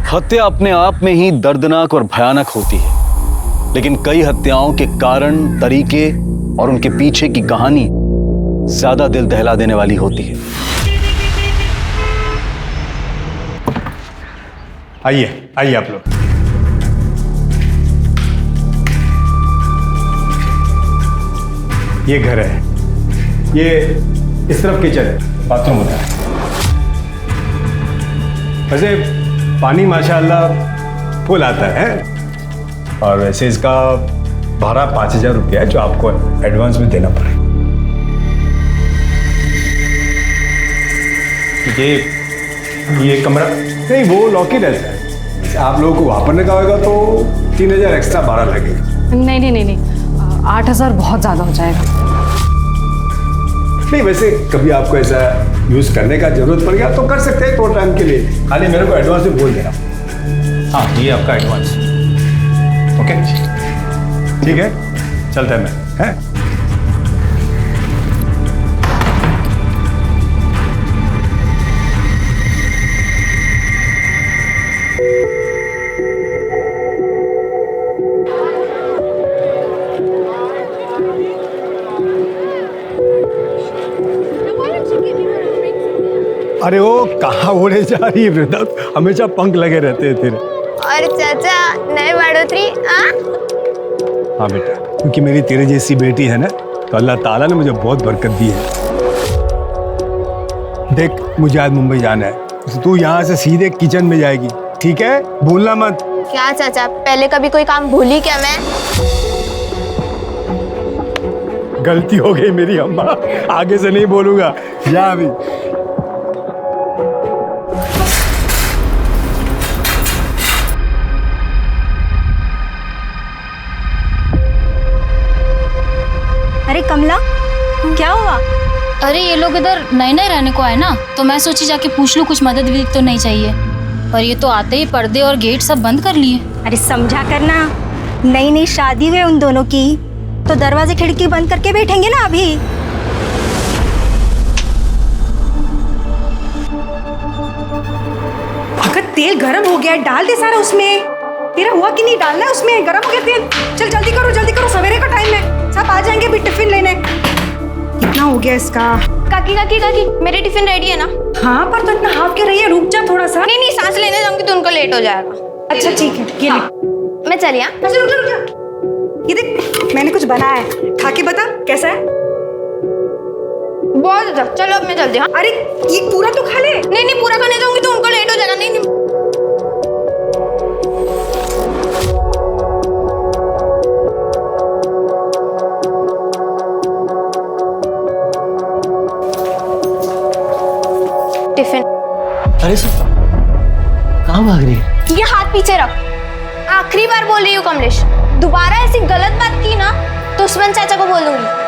हत्या अपने आप में ही दर्दनाक और भयानक होती है, लेकिन कई हत्याओं के कारण, तरीके और उनके पीछे की कहानी ज्यादा दिल दहला देने वाली होती है। आइए आइए आप लोग। ये घर है, ये इस तरफ किचन है, बाथरूम होता है। वैसे पानी माशाल्लाह फुल आता है और वैसे इसका भाड़ा 5,000 रुपया है जो आपको एडवांस में देना पड़ेगा। ये कमरा नहीं, वो लॉक ही रहता है। आप लोगों को वहां पर निकाल होगा तो 3,000 एक्स्ट्रा भाड़ा लगेगा। नहीं, 8,000 बहुत ज्यादा हो जाएगा। नहीं, वैसे कभी आपको ऐसा यूज करने का जरूरत पड़ गया तो कर सकते हैं, थोड़ा टाइम के लिए। खाली मेरे को एडवांस में बोल देना। हाँ, ये आपका एडवांस। ओके, ठीक है, चलता है मैं, है? अरे वो कहाँ उड़े जा रही है वृंदा, हमेशा पंख लगे रहते हैं तेरे। और चाचा नए बढ़ोतरी। हाँ बेटा, क्योंकि मेरी तेरे जैसी बेटी है ना, तो अल्लाह ताला ने मुझे बहुत बरकत दी है। देख, मुझे आज मुंबई जाना है, तो तू यहाँ से सीधे किचन में जाएगी, ठीक है? भूलना मत। क्या चाचा, पहले कभी कोई काम भूली क्या मैं? गलती हो गई मेरी अम्मा, आगे से नहीं बोलूंगा। जा अभी। अरे कमला, क्या हुआ? अरे ये लोग इधर नए नए रहने को आए ना, तो मैं सोची जाके पूछ लूँ कुछ मदद भी तो नहीं चाहिए। और ये तो आते ही पर्दे और गेट सब बंद कर लिए। अरे समझा करना, नई नई शादी हुई उन दोनों की, तो दरवाजे खिड़की बंद करके बैठेंगे ना अभी। अगर तेल गरम हो गया, डाल दे सारा उसमें। तेरा हुआ कि नहीं डालना है उसमें, गरम हो गया तेल। चल जल्दी करो, सवेरे का टाइम है, सब आ जाएंगे भी टिफिन लेने। कितना हो गया इसका? काकी, मेरी टिफिन रेडी है ना? हाँ, पर तो इतना हाफ के रही है, रुक जा थोड़ा सा। नहीं, सांस लेने जाऊंगी तो उनको लेट हो जाएगा। अच्छा ठीक है, ये ले। मैं चली। अच्छा रुक जा। ये देख, मैंने कुछ बनाया है, खा के बता कैसा है। बहुत अच्छा, चलो अब मैं जल्दी। हाँ, अरे ये पूरा तो खा ले। नहीं, पूरा खाने जाऊंगी तो उनको लेट हो जाएगा। नहीं। टिफिन। अरे सर, कहाँ भाग रही है? ये हाथ पीछे रख। आखिरी बार बोल रही हूँ कमलेश, दोबारा ऐसी गलत बात की ना तो उस्मान चाचा को बोलूंगी।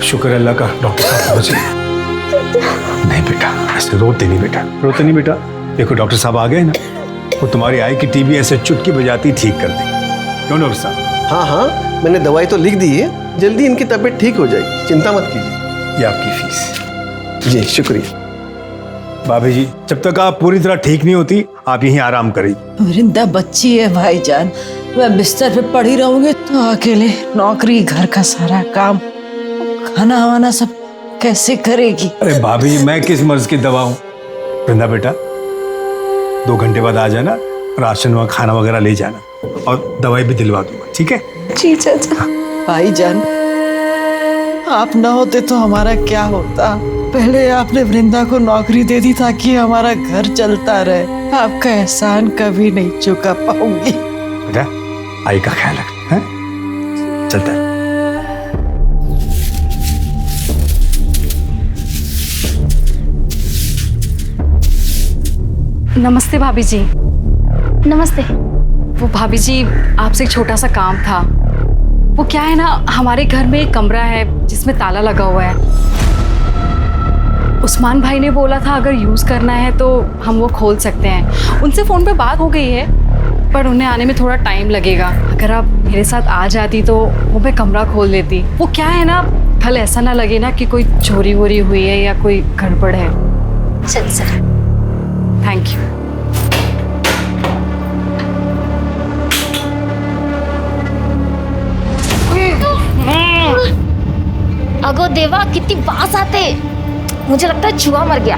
शुक्र है अल्लाह का, डॉक्टर साहब पहुंच गए। नहीं बेटा, ऐसे रोते नहीं बेटा। देखो डॉक्टर साहब आ गए ना, वो तुम्हारी आई की टीबी ऐसे चुटकी बजाती ठीक कर देंगे। क्यों डॉक्टर साहब? हाँ, मैंने दवाई तो लिख दी है, जल्दी इनकी तबीयत ठीक हो जाएगी, चिंता मत कीजिए। ये आपकी फीस। जी शुक्रिया। भाभी जी, जब तक आप पूरी तरह ठीक नहीं होती, आप यहीं आराम करिए। वृंदा बच्ची है भाईजान, मैं बिस्तर पे पड़ी रहूंगी तो अकेले नौकरी, घर का सारा काम, खाना वाना सब कैसे करेगी? अरे भाभी जी, मैं किस मर्ज की दवा हूँ? वृंदा बेटा, 2 घंटे बाद आ जाना, राशन व खाना वगैरह ले जाना और दवाई भी दिलवा दूंगा, ठीक है? जी चाचा। भाईजान, आप ना होते तो हमारा क्या होता? पहले आपने वृंदा को नौकरी दे दी ताकि हमारा घर चलता रहे। आपका एहसान कभी नहीं चुका पाऊंगी। बेटा, आई का ख्याल रख, हैं? चलता है। नमस्ते भाभी जी। नमस्ते। वो भाभी जी, आपसे एक छोटा सा काम था। वो क्या है ना, हमारे घर में एक कमरा है जिसमें ताला लगा हुआ है। उस्मान भाई ने बोला था अगर यूज़ करना है तो हम वो खोल सकते हैं। उनसे फ़ोन पे बात हो गई है, पर उन्हें आने में थोड़ा टाइम लगेगा। अगर आप मेरे साथ आ जाती तो वो मैं कमरा खोल देती। वो क्या है ना, कल ऐसा ना लगे ना कि कोई चोरी वोरी हुई है या कोई गड़बड़ है। चल सर। Thank you. अगो देवा, कितनी बास आते, मुझे लगता है चूहा मर गया।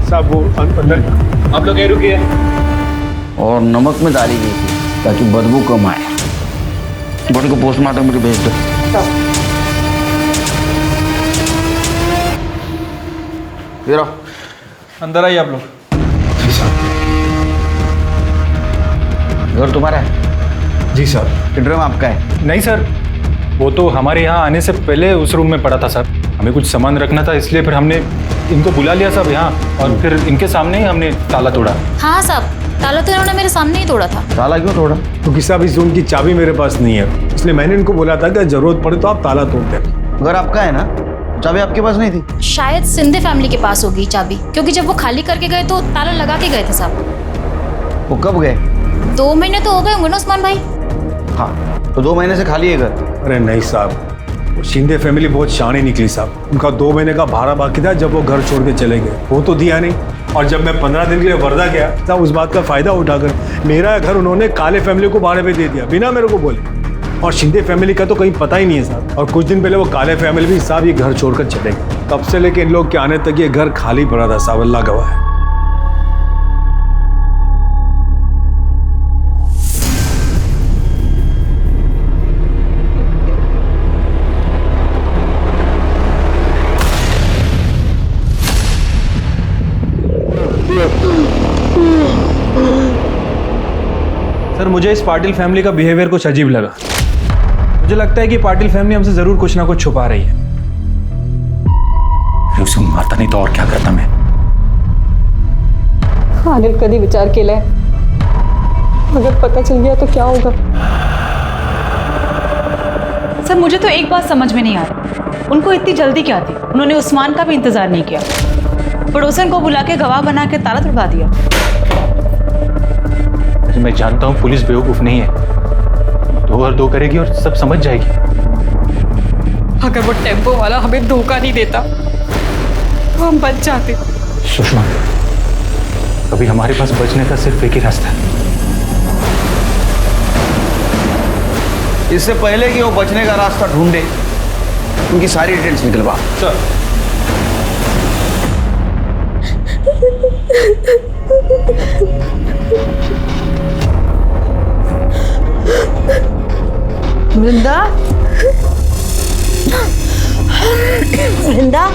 साहब वो अंदर आप लोग ये रुकिए। और नमक में डाली गई थी ताकि बदबू कम आए। बॉडी को पोस्टमार्टम के भेज दो। ये रहो, अंदर आइए आप लोग। घर तुम्हारा है? जी सर। बेडरूम आपका है? नहीं सर, वो तो हमारे यहाँ आने से पहले उस रूम में पड़ा था सर। हमें कुछ सामान रखना था, इसलिए फिर हमने इनको बुला लिया सब यहाँ, और फिर इनके सामने ही हमने ताला तोड़ा। हाँ साहब, ताला तो इन्होंने मेरे सामने ही तोड़ा था। ताला क्यों तोड़ा? क्योंकि साहब इस रूम की चाबी मेरे पास नहीं है, इसलिए मैंने इनको बोला था कि जरूरत पड़े तो आप ताला तोड़ दें। घर आपका है ना? चाबी आपके पास नहीं थी? शायद सिंधे फैमिली के पास होगी चाबी, क्योंकि जब वो खाली करके गए तो ताला लगा के गए थे साहब। वो कब गए? 2 महीने तो हो गए होंगे ना उस्मान भाई। हाँ, तो 2 महीने से खाली है घर? अरे नहीं साहब, वो शिंदे फैमिली बहुत शानी निकली साहब। उनका 2 महीने का भाड़ा बाकी था जब वो घर छोड़ के चले गए, वो तो दिया नहीं। और जब मैं 15 दिन के लिए वर्धा गया तब उस बात का फायदा उठाकर मेरा घर उन्होंने काले फैमिली को भाड़े पे दे दिया बिना मेरे को बोले। और शिंदे फैमिली का तो कहीं पता ही नहीं है साहब। और कुछ दिन पहले वो काले फैमिली भी साहब ये घर छोड़कर चले गए। तब से लेके इन लोग के आने तक ये घर खाली पड़ा था साहब, अल्लाह गवाह है। सर, मुझे इस पाटिल फैमिली का बिहेवियर कुछ अजीब लगा। मुझे लगता है कि पाटिल फैमिली हमसे जरूर कुछ ना कुछ छुपा रही है। उसे मारता नहीं तो और क्या करता मैं। अनिल कभी विचार केलाय, अगर पता चल गया तो क्या होगा? सर, मुझे तो एक बात समझ में नहीं आ रही, उनको इतनी जल्दी क्या थी? उन्होंने उस्मान का भी इंतजार नहीं किया, पड़ोसन को बुला के गवाह बना के ताला तुड़वा दिया। मैं जानता हूँ पुलिस बेवकूफ नहीं है, 2 और 2 करेगी और सब समझ जाएगी। अगर वो टेम्पो वाला हमें धोखा नहीं देता तो हम बच जाते। सुषमा, अभी हमारे पास बचने का सिर्फ एक ही रास्ता है। इससे पहले कि वो बचने का रास्ता ढूंढे, उनकी सारी डिटेल्स निकलवा। सर, वृंदा, वृंदा,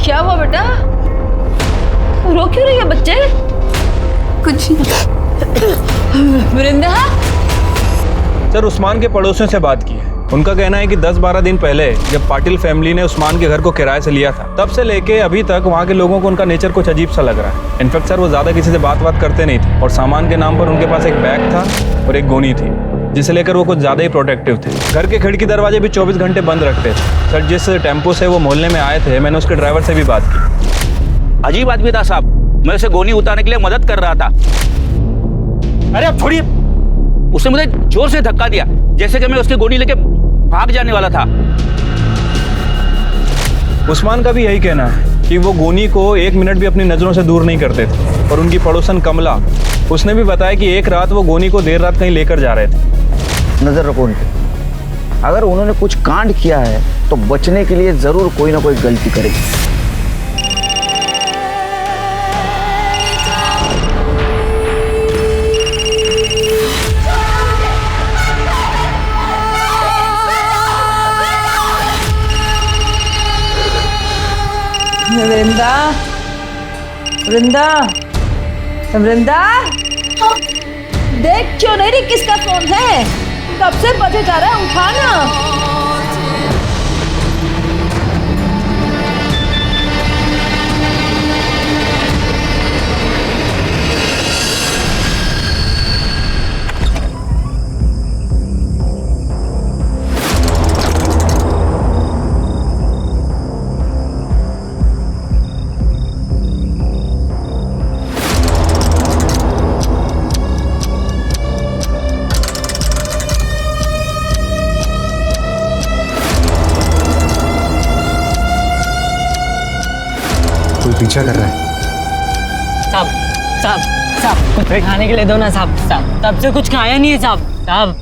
क्या हुआ बेटा? रो क्यों रही है बच्चे? कुछ नहीं। वृंदा, सर उस्मान के पड़ोसियों से बात की है। उनका कहना है कि 10-12 दिन पहले जब पाटिल फैमिली ने उस्मान के घर को किराए से लिया था, तब से लेके अभी तक वहाँ के लोगों को उनका नेचर कुछ अजीब सा लग रहा है। इनफैक्ट सर वो ज़्यादा किसी से बात करते नहीं थे, और सामान के नाम पर उनके पास एक बैग था और एक गोनी थी, जिसे लेकर वो कुछ ज़्यादा ही प्रोटेक्टिव थे। घर के खिड़की दरवाजे भी 24 घंटे बंद रखते थे। सर, जिस टेम्पो से वो मोहल्ले में आए थे, मैंने उसके ड्राइवर से भी बात की। अजीब आदमी था साहब, मैं उसे गोनी उतारने के लिए मदद कर रहा था। अरे अब छोड़िए। उसने मुझे जोर से धक्का दिया, जैसे कि मैं उसकी गोनी लेके भाग जाने वाला था। उस्मान का भी यही कहना है कि वो गोनी को 1 मिनट भी अपनी नज़रों से दूर नहीं करते थे। और उनकी पड़ोसन कमला, उसने भी बताया कि एक रात वो गोनी को देर रात कहीं लेकर जा रहे थे। नजर रखो उन पे। अगर उन्होंने कुछ कांड किया है तो बचने के लिए जरूर कोई ना कोई गलती करेगी। वृंदा, वृंदा, वृंदा, देख क्यों नहीं रही किसका फोन है? कब से बजे जा रहा है, उठाना। पीछा कर रहा है। साहब साहब साहब कुछ खाने के लिए दो ना साहब। साहब तब से कुछ खाया नहीं है साहब। साहब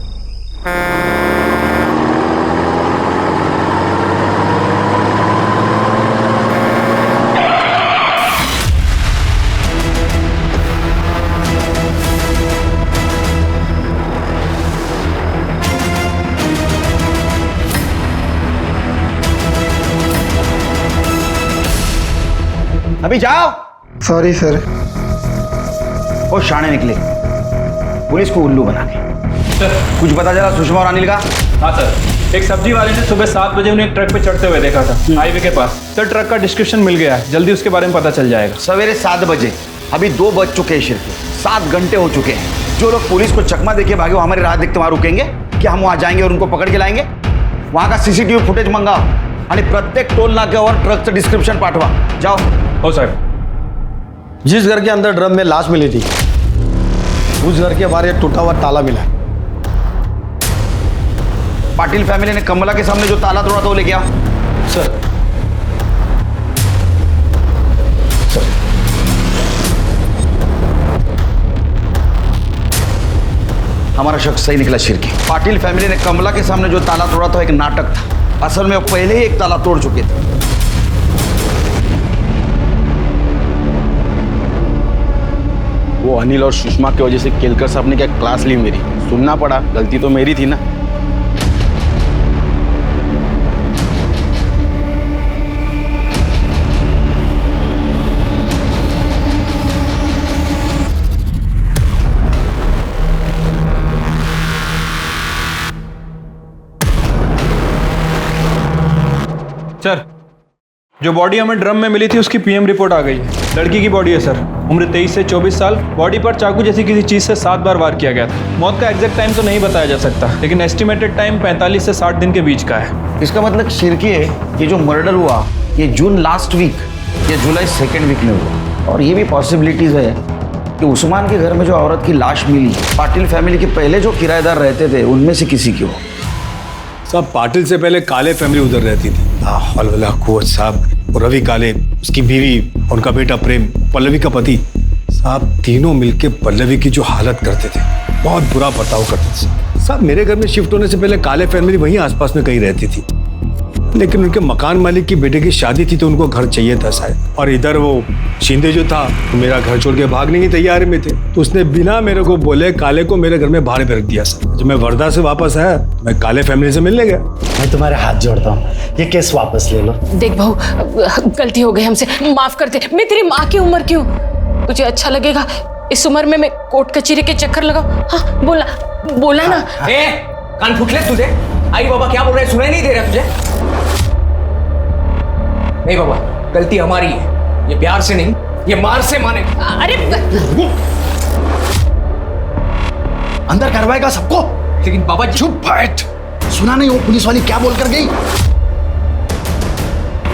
अभी जाओ। Sorry sir. वो शाणे निकले पुलिस को उल्लू बना के। कुछ पता चला सुषमा और अनिल का? हाँ सर, एक सब्जी वाले ने सुबह 7 बजे उन्हें एक ट्रक पे चढ़ते हुए देखा था हाईवे के पास। सर ट्रक का डिस्क्रिप्शन मिल गया है, जल्दी उसके बारे में पता चल जाएगा। सवेरे 7 बजे, अभी 2 बज चुके हैं शिरके, 7 घंटे हो चुके हैं। जो लोग पुलिस को चकमा देके भागे वो हमारी राह देखते वहां रुकेंगे क्या? हम वहां जाएंगे और उनको पकड़ के लाएंगे? वहां का सीसीटीवी फुटेज मंगाओ आणि प्रत्येक टोल नाक्यावर ट्रकचं डिस्क्रिप्शन पाठवा। जाओ। हो सर। जिस घर के अंदर ड्रम में लाश मिली थी उस घर के बाहर एक टूटा हुआ ताला मिला है। पाटिल फैमिली ने कमला के सामने जो ताला तोड़ा था वो लेके आओ। सर। हमारा शख्स सही निकला शिरके। पाटिल फैमिली ने कमला के सामने जो ताला तोड़ा था एक नाटक था। असल में वो पहले ही एक ताला तोड़ चुके थे। वो अनिल और सुषमा की वजह से केलकर साहब ने क्या क्लास ली मेरी, सुनना पड़ा। गलती तो मेरी थी ना। सर जो बॉडी हमें ड्रम में मिली थी उसकी पीएम रिपोर्ट आ गई है। लड़की की बॉडी है सर, उम्र 23 से 24 साल। बॉडी पर चाकू जैसी किसी चीज से 7 बार वार किया गया था। मौत का एग्जैक्ट टाइम तो नहीं बताया जा सकता, लेकिन एस्टिमेटेड टाइम 45 से 60 दिन के बीच का है। इसका मतलब शिरके ये जो मर्डर हुआ ये जून लास्ट वीक या जुलाई 2nd वीक में हुआ। और ये भी पॉसिबिलिटीज है कि उस्मान के घर में जो औरत की लाश मिली पाटिल फैमिली के पहले जो किराएदार रहते थे उनमें से किसी की हो। साहब पाटिल से पहले काले फैमिली उधर रहती थी। हौला कुवत साहब, रवि काले, उसकी बीवी, उनका बेटा प्रेम, पल्लवी का पति। साहब तीनों मिलके पल्लवी की जो हालत करते थे बहुत बुरा बर्ताव करते थे। साहब मेरे घर में शिफ्ट होने से पहले काले फैमिली वहीं आसपास में कहीं रहती थी, लेकिन उनके मकान मालिक की बेटे की शादी थी तो उनको घर चाहिए था शायद। और इधर वो शिंदे जो था तो मेरा घर छोड़ के भागने की तैयारी में थे, तो उसने बिना मेरे को बोले काले को मेरे घर में भाड़े पे रख दिया। सर जब मैं वर्धा से वापस आया मैं काले फैमिली से मिलने गया। मैं तुम्हारे हाथ जोड़ता हूँ, ये केस वापस ले लो। देख बहू, गलती हो गई हमसे, माफ कर दे। मैं तेरी माँ की उम्र क्यों? तुझे अच्छा लगेगा इस उम्र में मैं कोर्ट कचहरी के चक्कर लगाऊं? हाँ बोला बोला ना। कान फूट ले तुझे। आई बाबा क्या बोल रहे हैं, सुनाई नहीं दे रहा तुझे? नहीं बाबा, गलती हमारी है। ये प्यार से नहीं, ये मार से माने। अरे अंदर करवाएगा सबको। लेकिन बाबा चुप बैठ। सुना नहीं वो पुलिस वाली क्या बोल कर गई?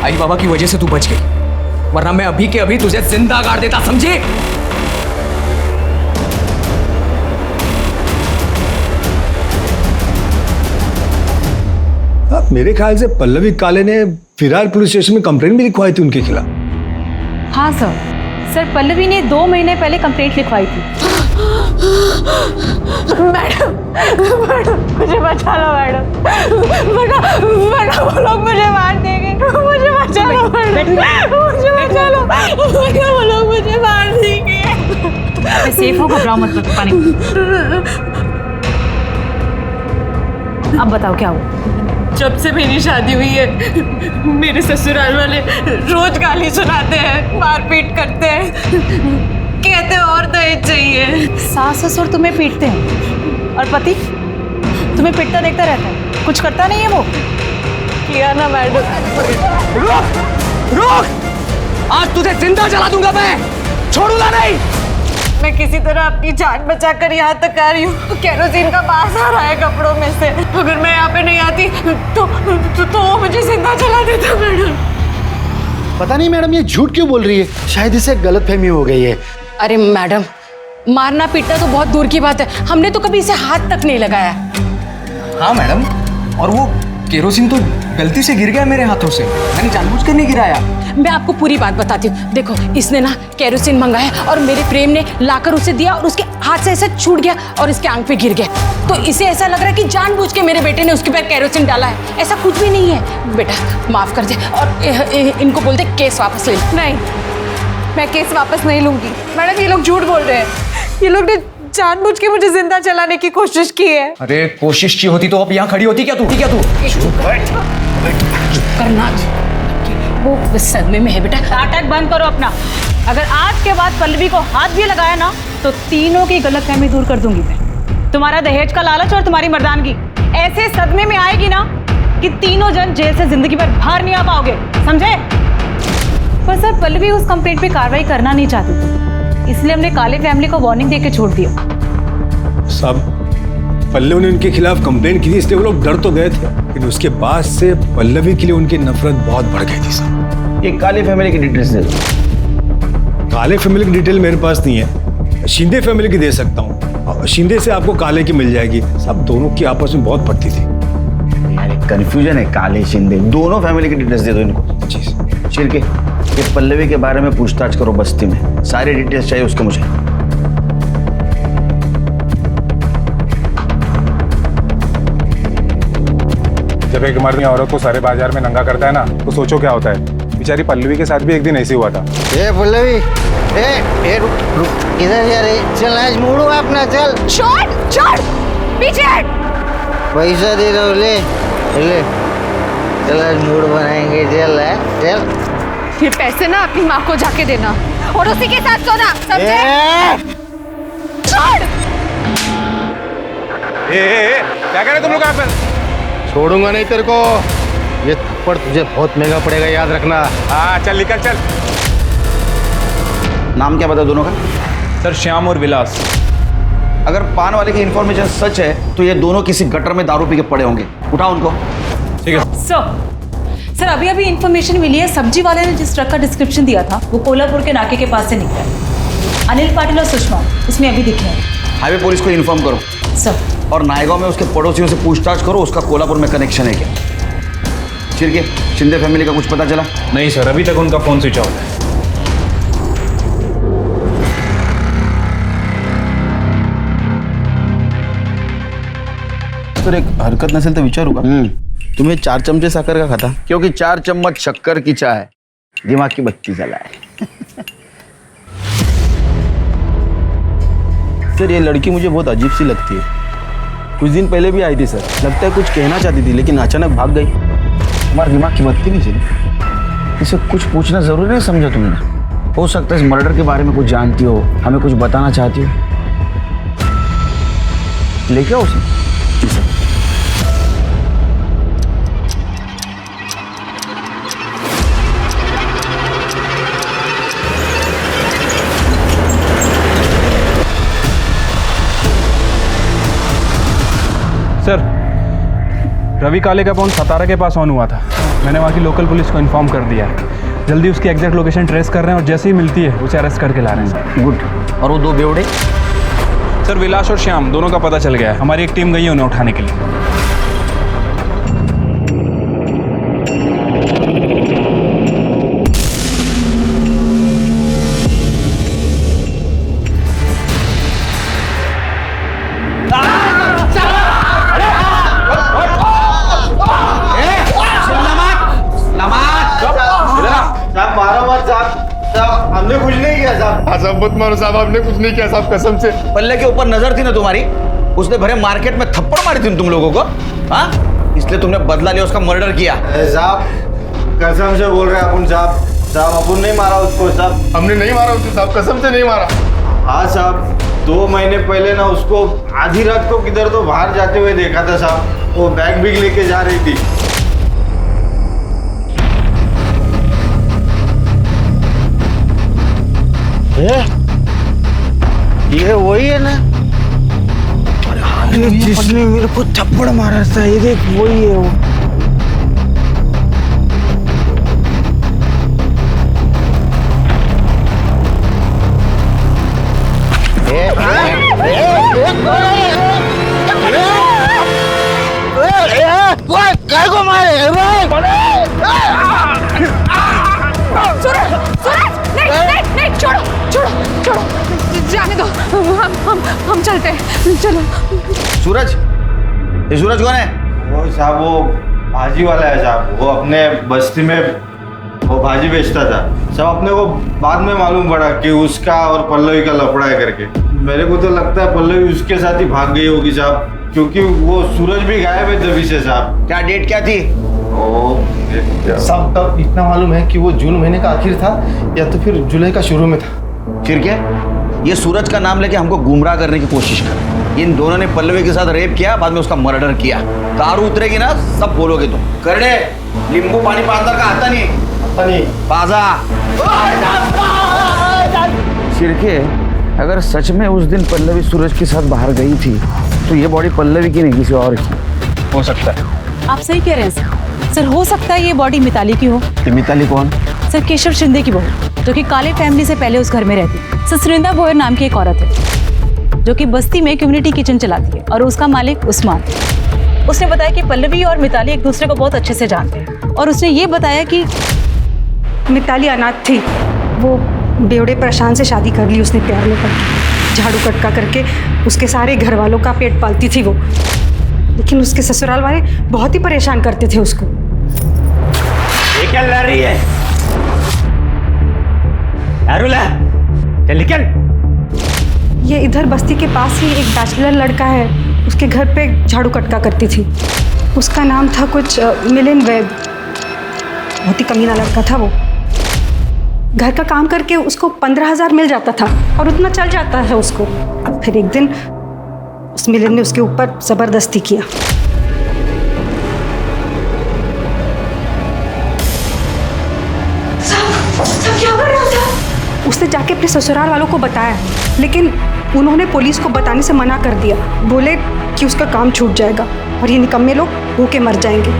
आई बाबा की वजह से तू बच गई, वरना मैं अभी के अभी तुझे जिंदा गाड़ देता, समझे? मेरे ख्याल से पल्लवी काले ने फिरार पुलिस स्टेशन में कंप्लेंट भी लिखवाई थी उनके खिलाफ। हाँ सर, पल्लवी ने 2 महीने पहले कंप्लेंट लिखवाई थी। मैडम मुझे बचा लो मैडम, वो लोग मुझे मार देंगे। मुझे बचा लो मैडम, मुझे बचा लो, वो लोग मुझे मार देंगे। सेफ हो, घबराओ मत, पानी। अब बताओ क्या हुआ? जब से मेरी शादी हुई है मेरे ससुराल वाले रोज गाली सुनाते हैं, मारपीट करते हैं, कहते हैं और दहेज चाहिए। सास ससुर तुम्हें पीटते हैं और पति तुम्हें पिटता देखता रहता है, कुछ करता नहीं है वो? किया ना मैडम। रुक! आज तुझे जिंदा जला दूंगा मैं, छोड़ूंगा नहीं। मैं किसी तरह अपनी जान बचाकर यहाँ तक आ रही हूँ। केरोसिन का बास आ रहा है कपड़ों में से। अगर मैं यहाँ पे नहीं आती तो वो मुझे जिंदा जला देता मैडम। पता नहीं मैडम ये झूठ क्यों बोल रही है, शायद इसे गलतफहमी हो गई है। अरे मैडम, मारना पीटना तो बहुत दूर की बात है, हमने तो कभी इसे हाथ तक नहीं लगाया। हाँ मैडम, और वो केरोसिन तो गलती से गिर गया मेरे हाथों से, मैंने जानबूझकर नहीं गिराया। मैं आपको पूरी बात बताती हूँ। देखो, इसने ना केरोसिन मंगाया और मेरे प्रेम ने लाकर उसे दिया और उसके हाथ से ऐसा छूट गया और इसके आंख पे गिर गया। तो इसे ऐसा लग रहा है कि जानबूझ के मेरे बेटे ने उसके पैर केरोसिन डाला है। ऐसा कुछ भी नहीं है। बेटा माफ कर दे और इनको बोल दे केस वापस ले। नहीं, मैं केस वापस नहीं लूंगी। मैडम ये लोग झूठ बोल रहे हैं, ये लोग ने जानबूझ के मुझे जिंदा जलाने की कोशिश की है। अरे कोशिश की होती तो अब यहाँ खड़ी होती क्या तू? करना वो सदमे में है बेटा। नाटक बंद करो अपना। अगर आज के बाद पल्लवी को हाथ भी लगाया ना तो तीनों की गलतफहमी दूर कर दूंगी मैं। तुम्हारा दहेज का लालच और तुम्हारी मर्दानगी ऐसे सदमे में आएगी ना कि तीनों जन जेल से जिंदगी भर बाहर नहीं आ पाओगे, समझे? पर सर, पल्लवी उस कंप्लेंट पे कार्रवाई करना नहीं चाहती थी, इसलिए हमने काले फैमिली को वार्निंग देके छोड़ दिया। साहब, पल्लवी ने उनके खिलाफ कंप्लेंट की थी, इसलिए वो लोग डर तो गए थे, लेकिन उसके बाद से पल्लवी के लिए उनकी नफरत बहुत बढ़ गई थी साहब। ये काले फैमिली की डिटेल्स दे दो। काले फैमिली की डिटेल मेरे पास नहीं है, शिंदे फैमिली की दे सकता हूँ। शिंदे से आपको काले की मिल जाएगी। सब दोनों की आपस में बहुत पड़ती थी। यार कंफ्यूजन है, काले शिंदे दोनों फैमिली की डिटेल्स दे दो इनको। चिरके, ये पल्लवी के बारे में पूछताछ करो बस्ती में, सारी डिटेल्स चाहिए उसके मुझे। जब एक मर्द औरत को सारे बाजार में नंगा करता है ना, तो सोचो क्या होता है। बेचारी पल्लवी के साथ भी एक दिन ऐसे हुआ था। ए पल्लवी, ए रुक इधर यार, चल आज मुड़ो अपना, चल। छोड़ पीछे हट। पैसा दे दो, ले ले, चल आज मूड बनाएंगे, चल चल। ये पैसे ना अपनी माँ को जाके देना और उसी के साथ सोना, समझे? छोड़। क्या कह रहे तुम लोग यहाँ पे? छोड़ूंगा नहीं तेरे को, ये थप्पड़ तुझे बहुत महंगा पड़ेगा, याद रखना। हाँ चल निकल चल। नाम क्या बता दोनों का? सर श्याम और विलास। अगर पान वाले की इंफॉर्मेशन सच है तो ये दोनों किसी गटर में दारू पी के पड़े होंगे, उठाओ उनको। ठीक है सर, अभी इन्फॉर्मेशन मिली है, सब्जी वाले ने जिस ट्रक का डिस्क्रिप्शन दिया था वो कोल्हापुर के नाके के पास से निकला। अनिल पाटिल और सुषमा उसमें अभी दिखे हैं। हाईवे पुलिस को इन्फॉर्म करो सर। और नायगांव में उसके पड़ोसियों से पूछताछ करो, उसका कोल्हापुर में कनेक्शन है क्या। चिरके, शिंदे फैमिली का कुछ पता चला? नहीं सर, अभी तक उनका फोन स्विच ऑफ है। सर एक हरकत नसेल तर विचारू का? तुम्हें 4 चमचे साकर का खाता? क्योंकि 4 चम्मच शक्कर की चाय दिमाग की बत्ती जलाए। सर ये लड़की मुझे बहुत अजीब सी लगती है। कुछ दिन पहले भी आई थी सर, लगता है कुछ कहना चाहती थी लेकिन अचानक भाग गई। तुम्हारा दिमाग की बत्ती नहीं चली? इसे कुछ पूछना जरूरी नहीं समझा तुमने? हो सकता है इस मर्डर के बारे में कुछ जानती हो, हमें कुछ बताना चाहती हो। लेके आओ उसे। जी सर। सर रवि काले का फोन सतारा के पास ऑन हुआ था। मैंने वहाँ की लोकल पुलिस को इन्फॉर्म कर दिया है। जल्दी उसकी एग्जैक्ट लोकेशन ट्रेस कर रहे हैं और जैसे ही मिलती है उसे अरेस्ट करके ला रहे हैं सर। गुड। और वो 2 बेवड़े? सर विलास और श्याम दोनों का पता चल गया है। हमारी एक टीम गई है उन्हें उठाने के लिए। हमने कुछ नहीं किया साहब। साहब मत मारो साहब, हमने कुछ नहीं किया साहब, कसम से। पल्ले के ऊपर नजर थी ना तुम्हारी, उसने भरे मार्केट में थप्पड़ मारी थी तुम लोगों को। हाँ इसलिए तुमने बदला लिया, उसका मर्डर किया। साहब कसम से बोल रहे हैं अपन साहब, साहब अपन नहीं मारा उसको साहब। हमने नहीं मारा उसको साहब, कसम से नहीं मारा। हाँ साहब, 2 महीने पहले ना उसको आधी रात को किधर तो बाहर जाते हुए देखा था साहब, वो बैग भी लेके जा रही थी। ये वही है ना? अरे जिसने मेरे को थप्पड़ मारा था, ये देख वही है वो। काय को मारे नहीं, छोड़ो, जाने दो, हम चलते हैं, चलो। सूरज, ये सूरज कौन है? वो साहब वो भाजी वाला है साहब, वो अपने बस्ती में वो भाजी बेचता था साहब। अपने को बाद में मालूम पड़ा कि उसका और पल्लवी का लफड़ा है करके। मेरे को तो लगता है पल्लवी उसके साथ ही भाग गई होगी साहब, क्योंकि वो सूरज भी गायब है तभी से साहब। क्या डेट क्या थी? साहब तब इतना मालूम है कि वो जून महीने का आखिर था या तो फिर जुलाई का शुरू में था। फिर क्या? ये सूरज का नाम लेके हमको गुमराह करने की कोशिश कर। इन दोनों ने पल्लवी के साथ रेप किया, बाद में उसका मर्डर किया। दारू उतरेगी ना, सब बोलोगे तुम। करने नींबू पानी पातर का आता नहीं पाजा। शिरके, अगर सच में उस दिन पल्लवी सूरज के साथ बाहर गई थी तो ये बॉडी पल्लवी की नहीं किसी और की हो सकता है। आप सही कह रहे हैं सर, हो सकता है ये बॉडी मिताली की हो। मिताली कौन? सर केशव शिंदे की बहू, जो कि काले फैमिली से पहले उस घर में रहती। सर सुरिंदा भोयर नाम की एक औरत है जो कि बस्ती में कम्युनिटी किचन चलाती है और उसका मालिक उस्मान। उसने बताया कि पल्लवी और मिताली एक दूसरे को बहुत अच्छे से जानते हैं और उसने ये बताया कि मिताली अनाथ थी, वो बेवड़े प्रशांत से शादी कर ली उसने प्यार में पड़कर। झाड़ू कटका करके उसके सारे घर वालों का पेट पालती थी वो, लेकिन उसके ससुराल वाले बहुत ही परेशान करते थे उसको। ये क्या लड़ रही है? अरुला, चल निकल। ये इधर बस्ती के पास ही एक बैचलर लड़का है, उसके घर पे झाड़ू कटका करती थी। उसका नाम था कुछ मिलिंद वैद। बहुत ही कमीना लड़का था वो। घर का काम करके उसको 15,000 मिल जाता था और उतना चल जाता था उसको। फिर एक दिन उस मिलिंद ने उसके ऊपर जबरदस्ती किया। सब क्या कर रहा था? उसने जाके अपने ससुराल वालों को बताया, लेकिन उन्होंने पुलिस को बताने से मना कर दिया। बोले कि उसका काम छूट जाएगा और ये निकम्मे लोग भूखे मर जाएंगे।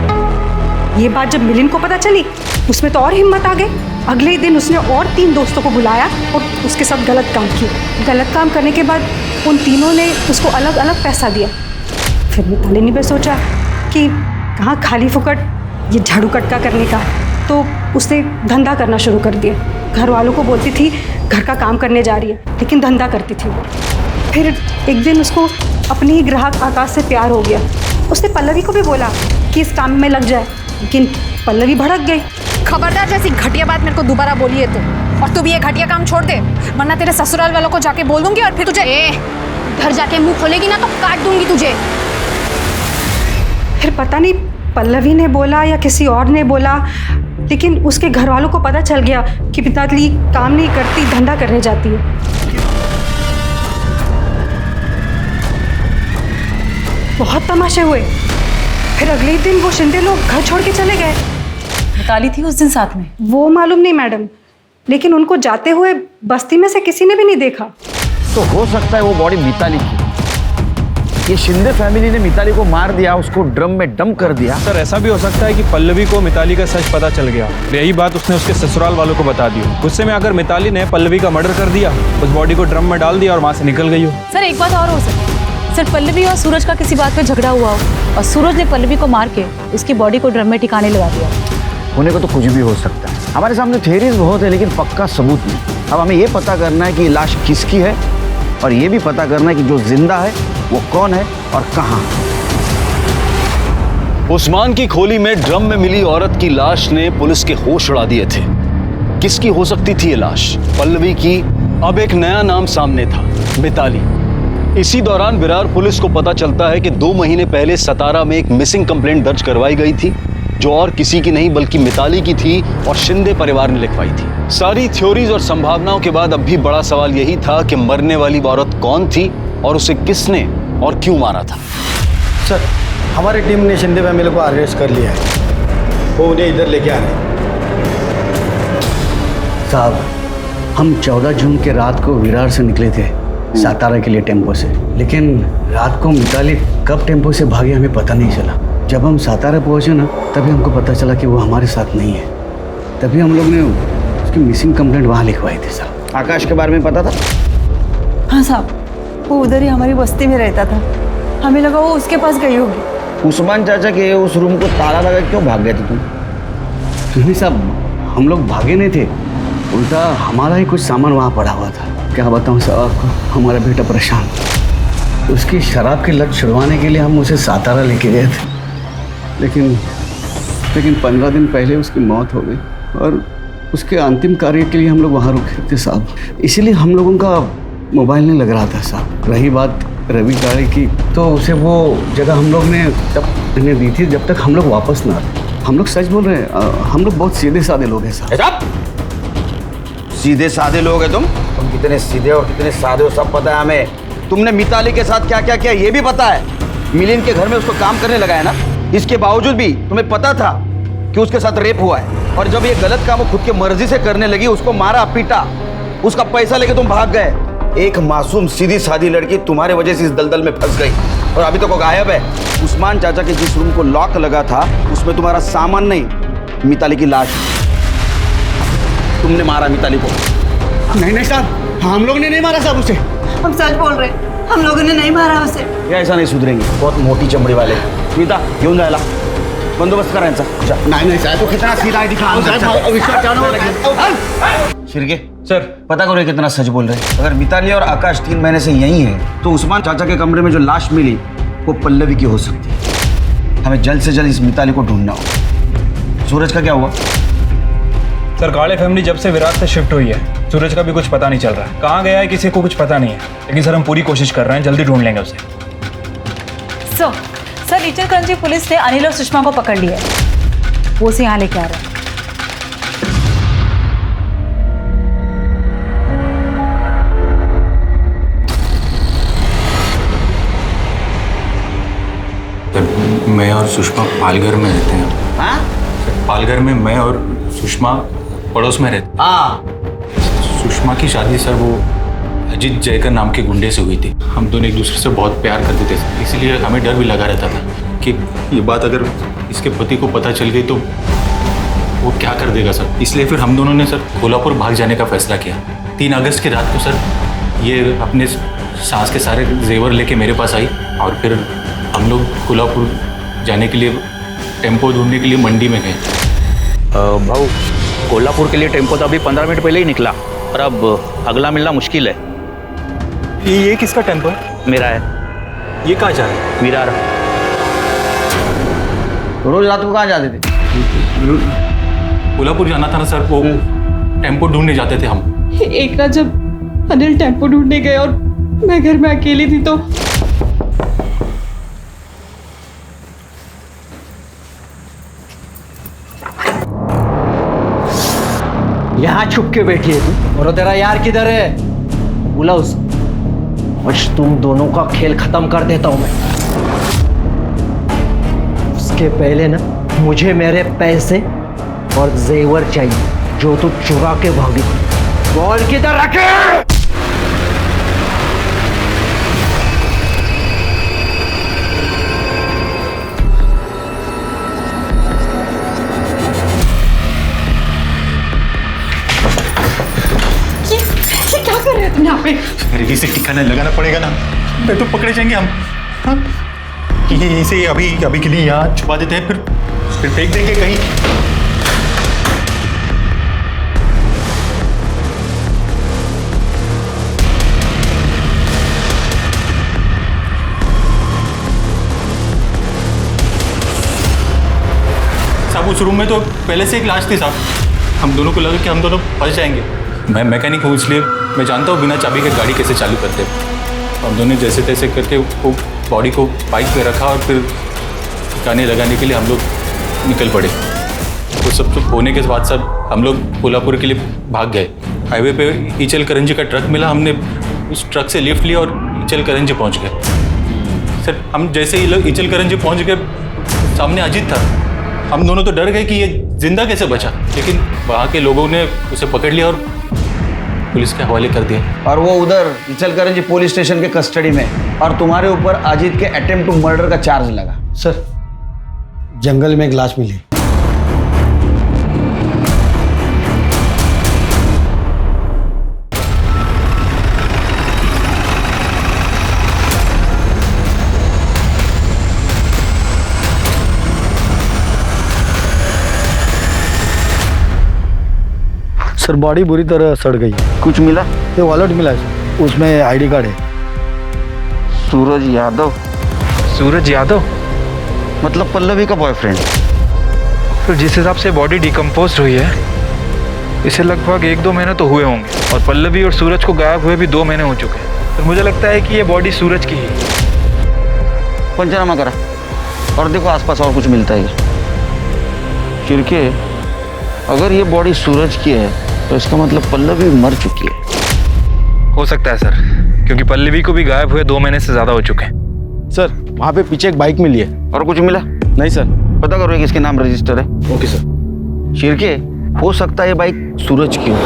ये बात जब मिलिंद को पता चली, उसमें तो और हिम्मत आ गई। अगले ही दिन उसने और 3 दोस्तों को बुलाया और उसके साथ गलत काम किया। गलत काम करने के बाद उन तीनों ने उसको अलग अलग पैसा दिया। फिर मिताली ने भी सोचा कि कहाँ खाली फुकट ये झाड़ू कटका करने का, तो उसने धंधा करना शुरू कर दिया। घर वालों को बोलती थी घर का काम करने जा रही है, लेकिन धंधा करती थी। फिर एक दिन उसको अपने ही ग्राहक आकाश से प्यार हो गया। उसने पल्लवी को भी बोला कि इस काम में लग जाए, लेकिन पल्लवी भड़क गई। खबरदार, जैसी घटिया बात मेरे को दोबारा बोली है तो, और तू भी ये घटिया काम छोड़ दे, वरना तेरे ससुराल वालों को जाके बोल दूंगी और फिर तुझे घर जाके मुंह खोलेगी ना तो काट दूंगी तुझे। फिर पता नहीं पल्लवी ने बोला या किसी और ने बोला, लेकिन उसके घर वालों को पता चल गया कि मिताली काम नहीं करती, धंधा करने जाती है। बहुत तमाशे हुए। फिर अगले ही दिन वो शिंदे लोग घर छोड़ के चले गए। मिताली थी उस दिन साथ में? वो मालूम नहीं मैडम, लेकिन उनको जाते हुए बस्ती में से किसी ने भी नहीं देखा। तो हो सकता है वो बॉडी मिताली की। ये शिंदे फैमिली ने मिताली को मार दिया, उसको ड्रम में डंप कर दिया। सर ऐसा भी हो सकता है कि पल्लवी को मिताली का सच पता चल गया, यही बात उसने उसके ससुराल वालों को बता दी। गुस्से में आकर मिताली ने पल्लवी का मर्डर कर दिया, उस बॉडी को ड्रम में डाल दिया और वहाँ से निकल गई हो। सर एक बात और हो सकती है, सर पल्लवी और सूरज का किसी बात पे झगड़ा हुआ हो और सूरज ने पल्लवी को मार के उसकी बॉडी को ड्रम में ठिकाने लगा दिया। होने को तो कुछ भी हो सकता है। हमारे सामने थ्योरीज बहुत है, लेकिन पक्का सबूत नहीं। अब हमें ये पता करना है कि लाश किसकी है और ये भी पता करना है कि जो जिंदा है वो कौन है और कहाँ। उस्मान की खोली में ड्रम में मिली औरत की लाश ने पुलिस के होश उड़ा दिए थे। किसकी हो सकती थी ये लाश? पल्लवी की। अब एक नया नाम सामने था, मिताली। इसी दौरान विरार पुलिस को पता चलता है कि 2 महीने पहले सतारा में एक मिसिंग कंप्लेंट दर्ज करवाई गई थी, जो और किसी की नहीं बल्कि मिताली की थी और शिंदे परिवार ने लिखवाई थी। सारी थ्योरीज और संभावनाओं के बाद अब भी बड़ा सवाल यही था कि मरने वाली औरत कौन थी और उसे किसने और क्यों मारा था। सर, हमारी टीम ने शिंदे फैमिली को अरेस्ट कर लिया है, वो उन्हें इधर लेके आ रहे हैं। साहब, हम 14 जून के रात को विरार से निकले थे सातारा के लिए टेम्पो से, लेकिन रात को मिताली कब टेम्पो से भागी हमें पता नहीं चला। जब हम सातारा पहुंचे ना, तभी हमको पता चला कि वो हमारे साथ नहीं है। तभी हम लोग ने उसकी मिसिंग कंप्लेंट वहाँ लिखवाई थी। साहब, आकाश के बारे में पता था? हाँ साहब, वो उधर ही हमारी बस्ती में रहता था, हमें लगा वो उसके पास गई होगी। उस्मान चाचा के उस रूम को ताला लगा क्यों भाग गए थे तुम? नहीं साहब, हम लोग भागे नहीं थे, उल्टा हमारा ही कुछ सामान वहाँ पड़ा हुआ था। क्या बताऊँ साहब आपको, हमारा बेटा परेशान, उसकी शराब की लत छुड़वाने के लिए हम उसे सातारा लेके गए थे, लेकिन 15 दिन पहले उसकी मौत हो गई और उसके अंतिम कार्य के लिए हम लोग वहाँ रुके थे साहब। इसीलिए हम लोगों का मोबाइल नहीं लग रहा था साहब। रही बात रवि गाड़ी की, तो उसे वो जगह हम लोग ने तब इन्हें दी थी जब तक हम लोग वापस ना आते। हम लोग सच बोल रहे हैं, हम लोग बहुत सीधे साधे लोग हैं साहब। सीधे साधे लोग हैं तुम कितने सीधे और कितने साधे हो सब पता है हमें। तुमने मिताली के साथ क्या क्या किया ये भी पता है। मिलिंद के घर में उसको काम करने लगा है ना, इसके बावजूद भी तुम्हें पता था कि उसके साथ रेप हुआ है, और जब ये गलत काम वो खुद की मर्जी से करने लगी, उसको मारा पीटा, उसका पैसा लेके तुम भाग गए। एक मासूम सीधी सादी लड़की तुम्हारे वजह से इस दलदल में फंस गई और अभी तक वो गायब है। उस्मान चाचा के जिस रूम को लॉक लगा था उसमें तुम्हारा सामान नहीं, मिताली की लाश। तुमने मारा मिताली को। नहीं साहब, हम लोग ने नहीं मारा साहब उसे। हम सच बोल रहे हैं, हम लोगों ने नहीं मारा उसे। ये ऐसा नहीं सुधरेंगे, बहुत मोटी चमड़ी वाले। मीता घेऊन जायला बंदोबस्त करायचा। नहीं साहब, तो कितना सीधा है दिखा। शिरके सर, पता करो ये कितना सच बोल रहे हैं। अगर मिताली और आकाश 3 महीने से यही है, तो उस्मान चाचा के कमरे में जो लाश मिली वो पल्लवी की हो सकती है। हमें जल्द से जल्द इस मिताली को ढूंढना होगा। सूरज का क्या हुआ? सर, काले फैमिली जब से विरार से शिफ्ट हुई है, सूरज का भी कुछ पता नहीं चल रहा है। कहाँ गया है किसी को कुछ पता नहीं है, लेकिन सर हम पूरी कोशिश कर रहे हैं, जल्दी ढूंढ लेंगे उसे। सर नीचलकंजी पुलिस ने अनिल और सुषमा को पकड़ लिया है, वो उसे यहाँ लेके आ रहे हैं। मैं और सुषमा पालघर में रहते हैं। हाँ? पालघर में मैं और सुषमा पड़ोस में रहते। हाँ। सुषमा की शादी सर वो अजीत जयकर नाम के गुंडे से हुई थी। हम दोनों एक दूसरे से बहुत प्यार करते थे, इसीलिए हमें डर भी लगा रहता था कि ये बात अगर इसके पति को पता चल गई तो वो क्या कर देगा सर। इसलिए फिर हम दोनों ने सर कोल्हापुर भाग जाने का फैसला किया। 3 अगस्त की रात को सर ये अपने सास के सारे जेवर लेके मेरे पास आई और फिर हम लोग कोल्हापुर जाने के लिए टेम्पो ढूंढने के लिए मंडी में गए। भाऊ, कोल्हापुर के लिए टेम्पो तो अभी 15 मिनट पहले ही निकला और अब अगला मिलना मुश्किल है। ये किसका टेम्पो है? मेरा है। ये कहाँ जा रहा है? विरार। रोज रात को कहाँ जाते थे? कोल्हापुर जाना था ना सर, वो टेम्पो ढूंढने जाते थे हम। एक रात जब अनिल टेम्पो ढूंढने गए और मैं घर में अकेली थी तो यहाँ छुप के बैठी है तू, और तेरा यार किधर है? बोला उस आज तुम दोनों का खेल खत्म कर देता हूं मैं। उसके पहले ना मुझे मेरे पैसे और जेवर चाहिए जो तू चुरा के भागी। बॉल किधर रखे? यहाँ पे अरे इसे ठिकाना लगाना पड़ेगा ना, मैं तो पकड़े जाएंगे हम। हाँ? ये इसे अभी के लिए यहाँ छुपा देते हैं, फिर फेंक देंगे कहीं। साहब उस रूम में तो पहले से एक लाश थी साहब। हम दोनों को लगा कि हम दोनों फंस जाएंगे। मैं मैकेनिक हूँ, इसलिए मैं जानता हूँ बिना चाबी के गाड़ी कैसे चालू करते हैं। हम दोनों जैसे तैसे करके वो बॉडी को बाइक पे रखा और फिर गाने लगाने के लिए हम लोग निकल पड़े। वो सब होने के बाद सब हम लोग कोल्हापुर के लिए भाग गए। हाईवे पे ईचल करंजी का ट्रक मिला, हमने उस ट्रक से लिफ्ट लिया और ईचल करंजी पहुंच गए। सर हम जैसे ही लोग ईचल करंजी पहुंच गए, सामने अजीत था। हम दोनों तो डर गए कि ये जिंदा कैसे बचा, लेकिन वहाँ के लोगों ने उसे पकड़ लिया और पुलिस के हवाले कर दिया। और वो उधर इचलकरंजी पुलिस स्टेशन के कस्टडी में, और तुम्हारे ऊपर अजीत के अटेम्प्ट टू मर्डर का चार्ज लगा। सर जंगल में एक लाश मिली। सर बॉडी बुरी तरह सड़ गई है। कुछ मिला? ये वॉलेट मिला है सर, उसमें आईडी कार्ड है। सूरज यादव? सूरज यादव मतलब पल्लवी का बॉयफ्रेंड? तो जिस हिसाब से बॉडी डिकम्पोज हुई है, इसे लगभग 1-2 महीने तो हुए होंगे, और पल्लवी और सूरज को गायब हुए भी 2 महीने हो चुके हैं। तो मुझे लगता है कि ये बॉडी सूरज की ही। पंचनामा करा और देखो आसपास और कुछ मिलता है। शिरके, अगर ये बॉडी सूरज की है तो इसका मतलब पल्लवी मर चुकी है। हो सकता है सर, क्योंकि पल्लवी को भी गायब हुए 2 महीने से ज्यादा हो चुके हैं। सर वहाँ पे पीछे एक बाइक मिली है। और कुछ मिला? नहीं सर। पता करो किसके नाम रजिस्टर है। Okay sir. शिरके, हो सकता है ये बाइक सूरज की हो,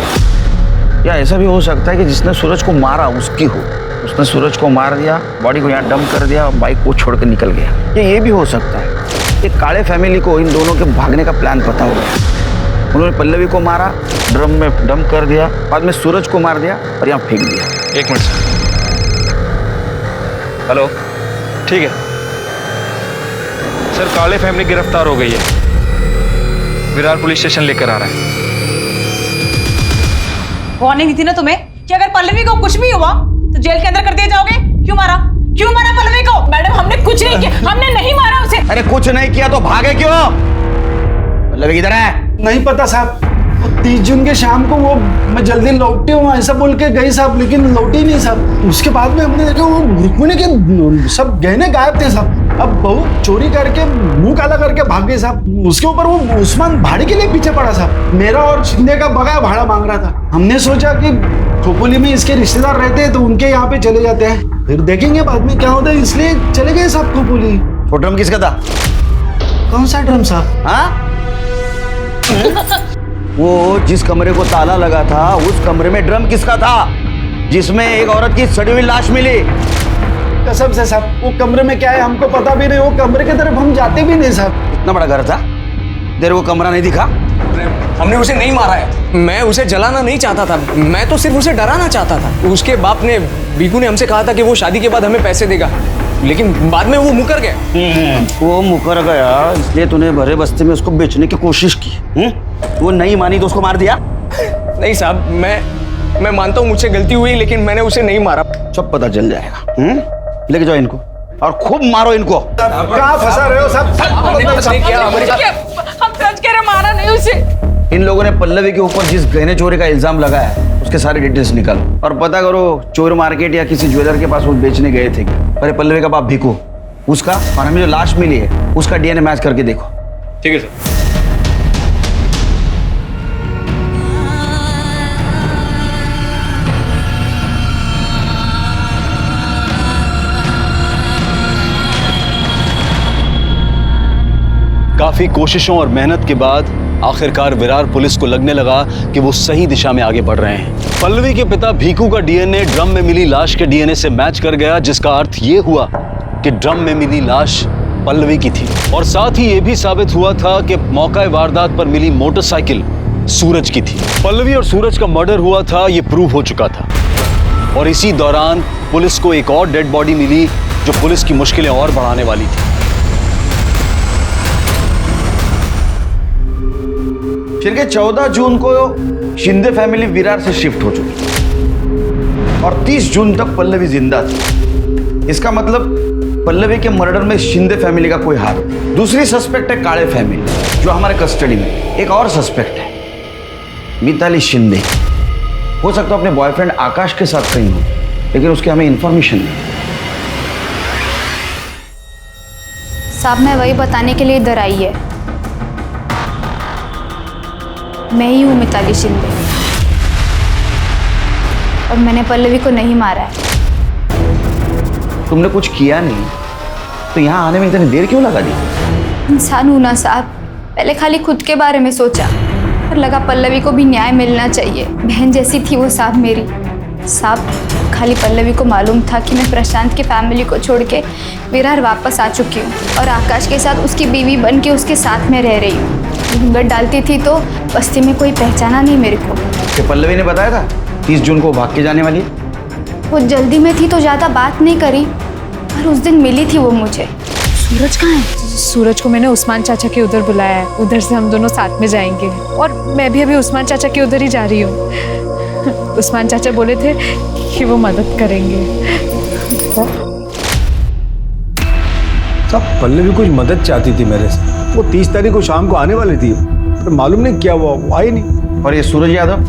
या ऐसा भी हो सकता है कि जिसने सूरज को मारा उसकी हो। उसने सूरज को मार दिया, बॉडी को यहाँ डंप कर दिया, बाइक को छोड़कर निकल गया। ये भी हो सकता है कि काले फैमिली को इन दोनों के भागने का प्लान पता हो गया। उन्होंने पल्लवी को मारा, ड्रम में डंप कर दिया, बाद में सूरज को मार दिया और यहाँ फेंक दिया। 1 मिनट सर। हेलो, ठीक है सर। काले फैमिली गिरफ्तार हो गई है, विरार पुलिस स्टेशन लेकर आ रहा है। वार्निंग दी थी ना तुम्हें कि अगर पल्लवी को कुछ भी हुआ तो जेल के अंदर कर दिए जाओगे। क्यों मारा पल्लवी को? मैडम हमने कुछ नहीं किया, हमने नहीं मारा उसे। अरे कुछ नहीं किया तो भागे क्यों? पल्लवी किधर है? नहीं पता साहब, 30 जून के शाम को वो मैं जल्दी लौटी हूँ ऐसा बोल के गई साहब, लेकिन लौटी नहीं साहब। उसके बाद में हमने देखा वो रुक्मिणी के सब गहने गायब थे साहब। अब बहू चोरी करके मुंह काला करके भाग गई साहब। उसके ऊपर वो उस्मान भाड़े के लिए पीछे पड़ा साहब। मेरा और शिंदे का बगाया भाड़ा मांग रहा था। हमने सोचा कि खोपोली में इसके रिश्तेदार रहते हैं तो उनके यहाँ पे चले जाते हैं, फिर देखेंगे बाद में क्या होता है, इसलिए चले गए साहब खोपोली। वो ड्रम किसका था? कौन सा ड्रम साहब? हाँ? वो जिस कमरे को ताला लगा था उस कमरे में ड्रम किसका था जिसमें एक औरत की सड़ी हुई लाश मिली? कसम से साहब, वो कमरे में क्या है हमको पता भी नहीं। वो कमरे की तरफ हम जाते भी नहीं साहब। इतना बड़ा घर था, तेरे को कमरा नहीं दिखा? हमने उसे नहीं मारा है, मैं उसे जलाना नहीं चाहता था, मैं तो सिर्फ उसे डराना चाहता था। उसके बाप ने, बीकू ने हमसे कहा था कि वो शादी के बाद हमें पैसे देगा, लेकिन बाद में वो मुकर गया। वो मुकर गया इसलिए तूने भरे बस्ती में उसको बेचने की कोशिश की। वो नहीं मानी तो उसको मार दिया? नहीं साहब, मैं मानता हूँ मुझसे गलती हुई, लेकिन मैंने उसे नहीं मारा। सब पता चल जाएगा। लेके जाओ इनको और खूब मारो इनको। कहाँ फंसा रहे हो सब? हम सच कह रहे, मारा नहीं उसे। इन लोगों ने पल्लवी के ऊपर जिस गहने चोरी का इल्जाम लगाया उसके सारे डिटेल्स निकालो और पता करो चोर मार्केट या किसी ज्वेलर के पास वो बेचने गए थे। अरे पल्लवी का बाप भीकू, उसका और हमें जो लाश मिली है उसका डीएनए मैच करके देखो। ठीक है सर। काफी कोशिशों और मेहनत के बाद आखिरकार विरार पुलिस को लगने लगा कि वो सही दिशा में आगे बढ़ रहे हैं। पल्लवी के पिता भीकू का डीएनए ड्रम में मिली लाश के डीएनए से मैच कर गया, जिसका अर्थ ये हुआ कि ड्रम में मिली लाश पल्लवी की थी। और साथ ही ये भी साबित हुआ था कि मौका वारदात पर मिली मोटरसाइकिल सूरज की थी। पल्लवी और सूरज का मर्डर हुआ था, ये प्रूव हो चुका था। और इसी दौरान पुलिस को एक और डेड बॉडी मिली जो पुलिस की मुश्किलें और बढ़ाने वाली थी। फिर के 14 जून को शिंदे फैमिली विरार से शिफ्ट हो चुकी और 30 जून तक पल्लवी जिंदा थी। इसका मतलब पल्लवी के मर्डर में शिंदे फैमिली का कोई हाथ नहीं। दूसरी सस्पेक्ट है काले फैमिली जो हमारे कस्टडी में। एक और सस्पेक्ट है मिताली शिंदे। हो सकता है अपने बॉयफ्रेंड आकाश के साथ कहीं हो, लेकिन उसकी हमें इंफॉर्मेशन नहीं। साहब मैं वही बताने के लिए इधर आई है। मैं ही हूँ मिताली शिंदे और मैंने पल्लवी को नहीं मारा है। तुमने कुछ किया नहीं तो यहाँ आने में इतनी देर क्यों लगा दी? इंसान हूँ ना साहब, पहले खाली खुद के बारे में सोचा पर लगा पल्लवी को भी न्याय मिलना चाहिए। बहन जैसी थी वो साहब मेरी। साहब खाली पल्लवी को मालूम था कि मैं प्रशांत की फैमिली को छोड़ के विरार वापस आ चुकी हूँ और आकाश के साथ उसकी बीवी बन के उसके साथ में रह रही हूँ। घूंघट डालती थी तो बस्ती में कोई पहचाना नहीं मेरे को। कि पल्लवी ने बताया था 30 जून को भाग के जाने वाली है? वो जल्दी में थी तो ज़्यादा बात नहीं करी पर उस दिन मिली थी वो मुझे। सूरज कहाँ है? सूरज को मैंने उस्मान चाचा के उधर बुलाया है, उधर से हम दोनों साथ में जाएंगे। और मैं भी अभी उस्मान चाचा के उधर ही जा रही हूँ। उस्मान चाचा बोले थे कि वो मदद करेंगे। सब पल्लवी कुछ मदद चाहती थी मेरे से। वो 30 तारीख को शाम को आने वाली थी पर मालूम नहीं क्या हुआ, वो आई नहीं। और ये सूरज यादव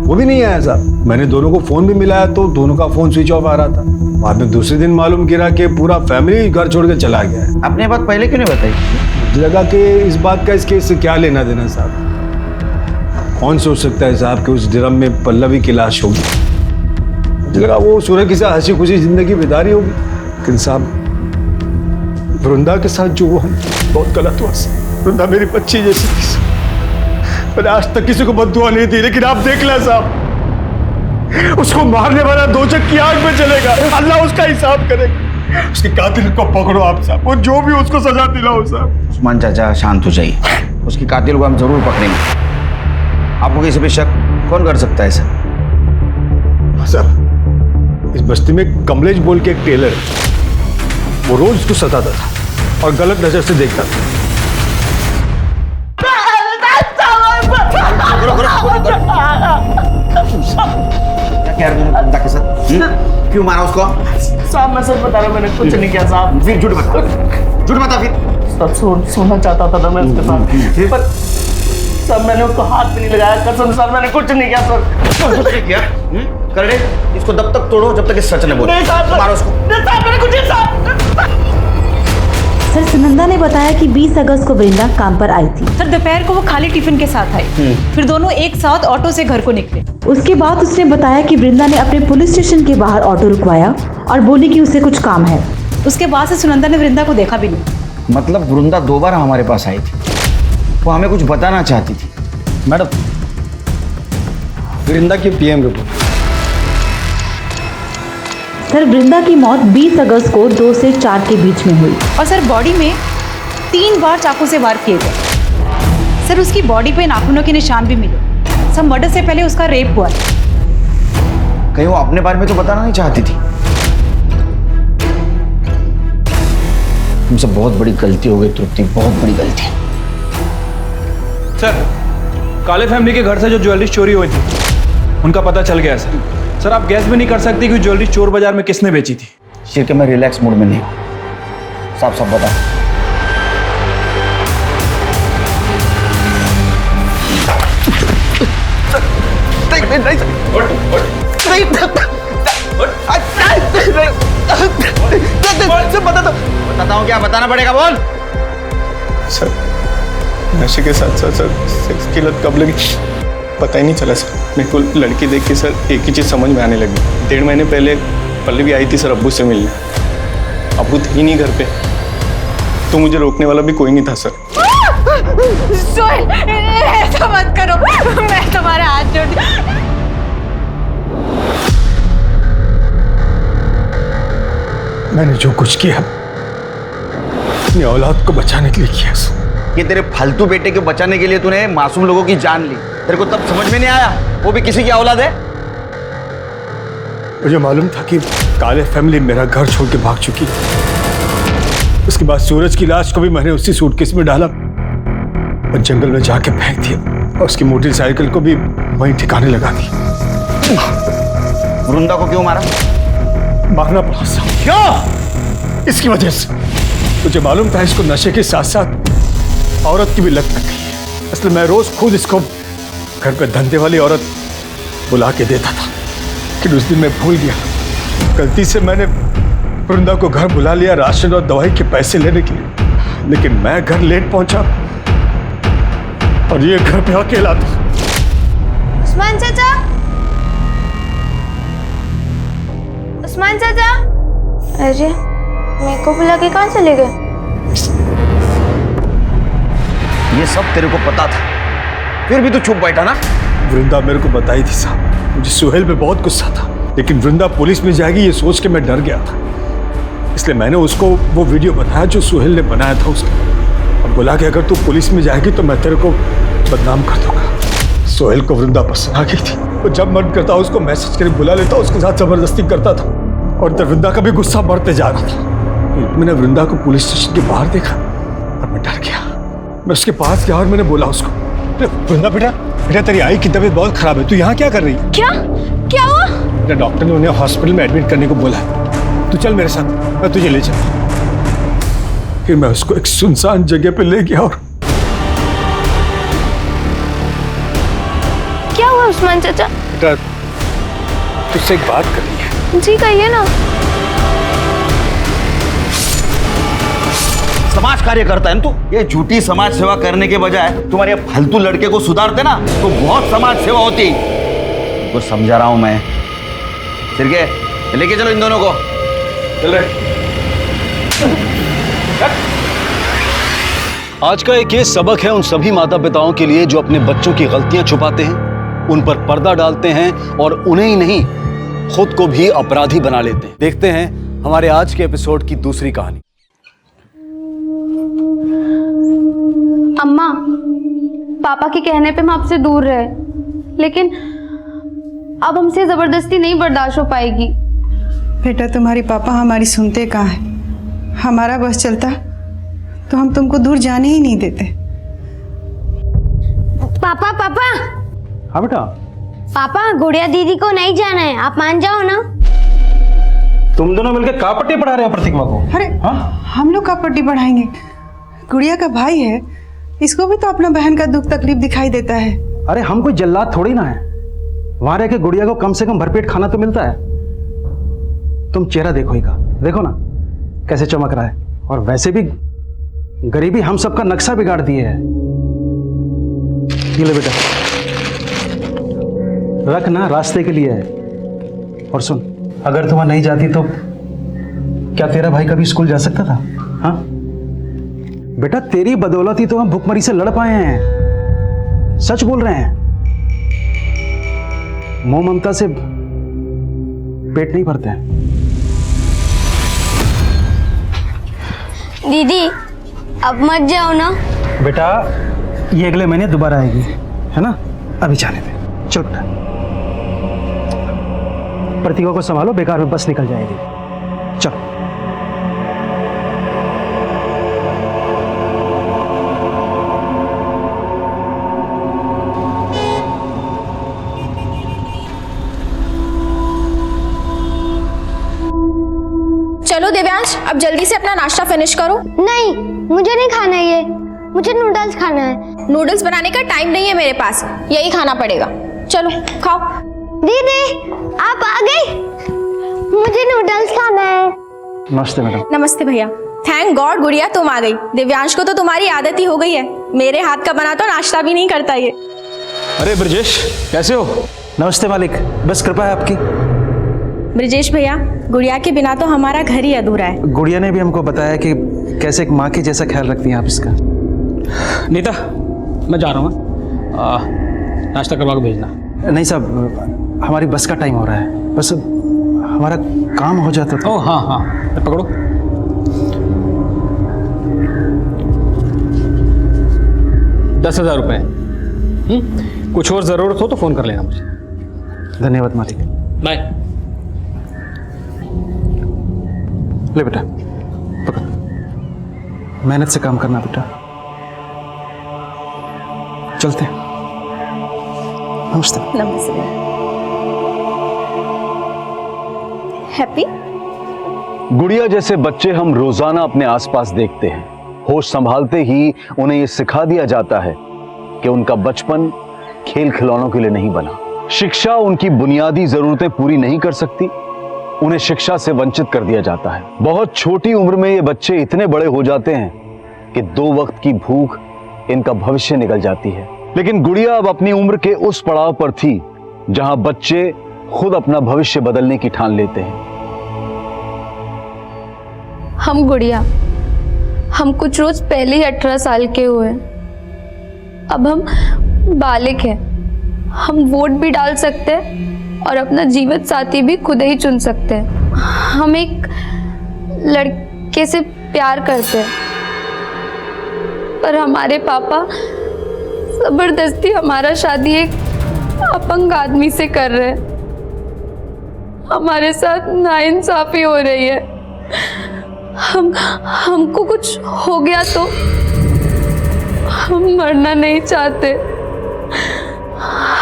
वो भी नहीं आया साहब। मैंने दोनों को फोन भी मिलाया तो दोनों का फोन स्विच ऑफ आ रहा था। बाद में दूसरे दिन मालूम गिरा कि पूरा फैमिली घर छोड़ के चला गया है। आपने बात पहले क्यों नहीं बताई? मुझे लगा कि इस बात का इस केस से क्या लेना देना साहब। कौन सोच सकता है साहब कि उस ड्रम में पल्लवी की लाश होगी। मुझे लगा वो सूरज के साथ हंसी खुशी जिंदगी बिता रही होगी, लेकिन साहब वृंदा के साथ जो हुआ बहुत गलत हुआ। वृंदा मेरी बच्ची जैसी थी। मैंने आज तक किसी को बद्दुआ नहीं दी, लेकिन आप देख लें साहब, उसको मारने वाला दो चक की आग में चलेगा। अल्लाह उसका हिसाब करेगा। उसके कातिल को पकड़ो आप साहब, और जो भी उसको सजा दिलाओ साहब। उस्मान चाचा शांत हो जाइए, उसकी कातिल को हम जरूर पकड़ेंगे। आपको किसी पे शक कौन कर सकता है सर? साहब इस बस्ती में कमलेश बोल के एक टेलर है, वो रोज उसको सताता था और गलत नजर से देखता था। क्या के साथ क्यों मारा उसको? साहब मैं सच बता रहा हूँ, मैंने कुछ नहीं किया साहब। फिर झूठ बता, झूठ बता। फिर सब सोना चाहता था ना मैं उसके साथ, पर सब मैंने उसको हाथ भी नहीं लगाया। कसम सर मैंने कुछ नहीं किया सर। कुछ नहीं किया? कर दे इसको, तब तक तोड़ो जब तक इस सच ने बोले। नहीं साहब, मारो उसको। नहीं साहब मैंने कुछ नहीं साहब। सर सुनंदा ने बताया कि 20 अगस्त को वृंदा काम पर आई थी। सर दोपहर को वो खाली टिफिन के साथ आई, फिर दोनों एक साथ ऑटो से घर को निकले। उसके बाद उसने बताया कि वृंदा ने अपने पुलिस स्टेशन के बाहर ऑटो रुकवाया और बोली कि उसे कुछ काम है। उसके बाद से सुनंदा ने वृंदा को देखा भी नहीं। मतलब वृंदा 2 बार हमारे पास आई थी, वो हमें कुछ बताना चाहती थी। मैडम वृंदा की पीएम रिपोर्ट। सर वृंदा की मौत 20 अगस्त को 2 से 4 के बीच में हुई और सर बॉडी में 3 बार चाकू से वार किए गए। सर उसकी बॉडी पे नाखूनों के निशान भी मिले। सब मर्डर से पहले उसका रेप हुआ। कहीं वो अपने बारे में तो बताना नहीं चाहती थी? तुमसे बहुत बड़ी गलती हो गई तृप्ति, बहुत बड़ी गलती। सर काले फैमिली के घर से जो ज्वेलरी चोरी हुई थी उनका पता चल गया सर। सर आप गैस भी नहीं कर सकते कि ज्वेलरी चोर बाजार में किसने बेची थी। शिर के मैं रिलैक्स मूड में नहीं हूं। साफ साफ बता। बताता हूँ क्या बताना पड़ेगा, बोल। सर नशे के साथ साथ सर सेक्स की लत कब लगी पता ही नहीं चला सर। मेरे को लड़की देख के सर एक ही चीज़ समझ में आने लगी। 1.5 महीने पहले पल्लवी आई थी सर अब्बू से मिलने। अब्बू थे ही नहीं घर पे, तो मुझे रोकने वाला भी कोई नहीं था सर। सोहेल ऐसा मत करो, मैं तुम्हारे हाथ जोड़ती। मैंने जो कुछ किया अपनी औलाद को बचाने के लिए किया। ये तेरे फालतू बेटे को बचाने के लिए तूने मासूम लोगों की जान ली। तेरे को तब समझ में नहीं आया वो भी किसी की औलाद है? मुझे मालूम था कि काले फैमिली मेरा घर छोड़ के भाग चुकी। उसके बाद सूरज की लाश को भी मैंने उसी सूटकेस में डाला और जंगल में जाके फेंक दिया और उसकी मोटरसाइकिल को भी वहीं ठिकाने लगा दी। वृंदा को क्यों मारा? मारना पड़ा साहब। क्यों? इसकी वजह से। मुझे मालूम था इसको नशे के साथ साथ औरत की भी लत लग गई है, इसलिए मैं रोज खुद इसको घर पे धंधे वाली औरत बुला के देता था। लेकिन उस दिन मैं भूल गया, गलती से मैंने वृंदा को घर बुला लिया राशन और दवाई के पैसे लेने के लिए, लेकिन मैं घर लेट पहुंचा और ये घर पे अकेला था। उस्मान चाचा, उस्मान चाचा, अरे मेरे को बुला के कहाँ चले गए? ये सब तेरे को पता था, फिर भी तू चुप बैठा ना। वृंदा मेरे को बताई थी साहब, मुझे सुहेल पे बहुत गुस्सा था, लेकिन वृंदा पुलिस में जाएगी ये सोच के मैं डर गया था, इसलिए मैंने उसको वो वीडियो बताया जो सुहेल ने बनाया था उसका, और बोला कि अगर तू पुलिस में जाएगी तो मैं तेरे को बदनाम कर दूंगा। सुहेल को वृंदा पसंद आ गई थी, वो जब मन करता उसको मैसेज करके बुला लेता, उसके साथ जबरदस्ती करता था, और तब वृंदा का भी गुस्सा बढ़ते जा रहा था। मैंने वृंदा को पुलिस स्टेशन के बाहर देखा और मैं डर गया। मैं उसके पास गया और मैंने बोला उसको, वृंदा बेटा बेटा तेरी आई की तबीयत बहुत खराब है, तू यहाँ क्या कर रही है? क्या क्या हुआ? बेटा डॉक्टर ने उन्हें हॉस्पिटल में एडमिट करने को बोला है, तू चल मेरे साथ, मैं तुझे ले चल। फिर मैं उसको एक सुनसान जगह पे ले गया और क्या हुआ उस्मान चाचा? बेटा तुझसे एक बात करनी है। जी कहिए ना। समाज कार्य करता है ना तू, ये झूठी समाज सेवा करने के बजाय तुम्हारे फालतू लड़के को सुधारते ना तो बहुत समाज सेवा होती। तो समझा रहा हूं मैं। सिरके लेके चलो इन दोनों को। चल रहे। आज का एक ये सबक है उन सभी माता पिताओं के लिए जो अपने बच्चों की गलतियां छुपाते हैं, उन पर पर्दा डालते हैं और उन्हें ही नहीं खुद को भी अपराधी बना लेते हैं। देखते हैं हमारे आज के एपिसोड की दूसरी कहानी। अम्मा, पापा के कहने पे हम आपसे दूर रहे, लेकिन अब हमसे जबरदस्ती नहीं बर्दाश्त हो पाएगी। बेटा तुम्हारी पापा हमारी सुनते कहाँ हैं? हमारा बस चलता तो हम तुमको दूर जाने ही नहीं देते। पापा पापा हाँ बेटा। पापा गुड़िया दीदी को नहीं जाना है, आप मान जाओ ना। तुम दोनों मिलकर का पट्टी पढ़ा रहे हो प्रतिमा को? अरे हम लोग का पट्टी पढ़ाएंगे? गुड़िया का भाई है, इसको भी तो अपना बहन का दुख तकलीफ दिखाई देता है। अरे हम कोई जल्लाद थोड़ी ना है, वहां रह के गुड़िया को कम से कम भरपेट खाना तो मिलता है। तुम चेहरा देखो ही का, देखो ना कैसे चमक रहा है, और वैसे भी गरीबी हम सबका नक्शा बिगाड़ दिए है। ये ले बेटा, रख ना, रास्ते के लिए है। और सुन, अगर तुम नहीं जाती तो क्या तेरा भाई कभी स्कूल जा सकता था? हाँ बेटा, तेरी बदौलत ही तो हम भुखमरी से लड़ पाए हैं। सच बोल रहे हैं, मोह ममता से पेट नहीं भरते हैं। दीदी अब मत जाओ ना। बेटा ये अगले महीने दोबारा आएगी, है ना? अभी जाने दे, चल बेटा। प्रतिभा को संभालो, बेकार में बस निकल जाएगी। चल। चलो देव्यांश, अब जल्दी से अपना नाश्ता फिनिश करो। नहीं, मुझे नहीं खाना है ये, मुझे नूडल्स खाना है। नूडल्स बनाने का टाइम नहीं है मेरे पास, यही खाना पड़ेगा। चलो खाओ। दीदी आप आ गई, मुझे नूडल्स खाना है। नमस्ते मैडम। नमस्ते भैया। थैंक गॉड गुड़िया तुम आ गई। दिव्यांश को तो तुम्हारी आदत ही हो गई है, मेरे हाथ का बना तो नाश्ता भी नहीं करता ये। अरे ब्रजेश, कैसे हो? नमस्ते मालिक, बस कृपा है आपकी। ब्रजेश भैया, गुड़िया के बिना तो हमारा घर ही अधूरा है। गुड़िया ने भी हमको बताया कि कैसे एक माँ के जैसा ख्याल रखती हैं आप इसका। नीता, मैं जा रहा हूँ, नाश्ता करवा के भेजना। नहीं साहब, हमारी बस का टाइम हो रहा है, बस हमारा काम हो जाता तो। ओह हाँ, पकड़ो। ₹10,000। कुछ और ज़रूरत हो तो फ़ोन कर लेना मुझे। धन्यवाद मालिक। बाय। ले बेटा, पकड़। मेहनत से काम करना बेटा। चलते हैं। नमस्ते। नमस्ते। हैप्पी। गुड़िया जैसे बच्चे हम रोजाना अपने आसपास देखते हैं। होश संभालते ही उन्हें यह सिखा दिया जाता है कि उनका बचपन खेल खिलौनों के लिए नहीं बना। शिक्षा उनकी बुनियादी जरूरतें पूरी नहीं कर सकती, उन्हें शिक्षा से वंचित कर दिया जाता है। बहुत छोटी उम्र में ये बच्चे इतने बड़े हो जाते हैं कि 2 वक्त की भूख इनका भविष्य निकल जाती है। लेकिन गुड़िया अब अपनी उम्र के उस पड़ाव पर थी जहां बच्चे खुद अपना भविष्य बदलने की ठान लेते हैं। हम गुड़िया, हम कुछ रोज पहले ही 18 साल के हुए। अब हम बालिग हैं। हम वोट भी डाल सकते हैं और अपना जीवन साथी भी खुद ही चुन सकते हैं। हम एक लड़के से प्यार करते हैं, पर हमारे पापा जबरदस्ती हमारा शादी एक अपंग आदमी से कर रहे हैं। हमारे साथ नाइंसाफी हो रही है। हमको कुछ हो गया तो हम मरना नहीं चाहते।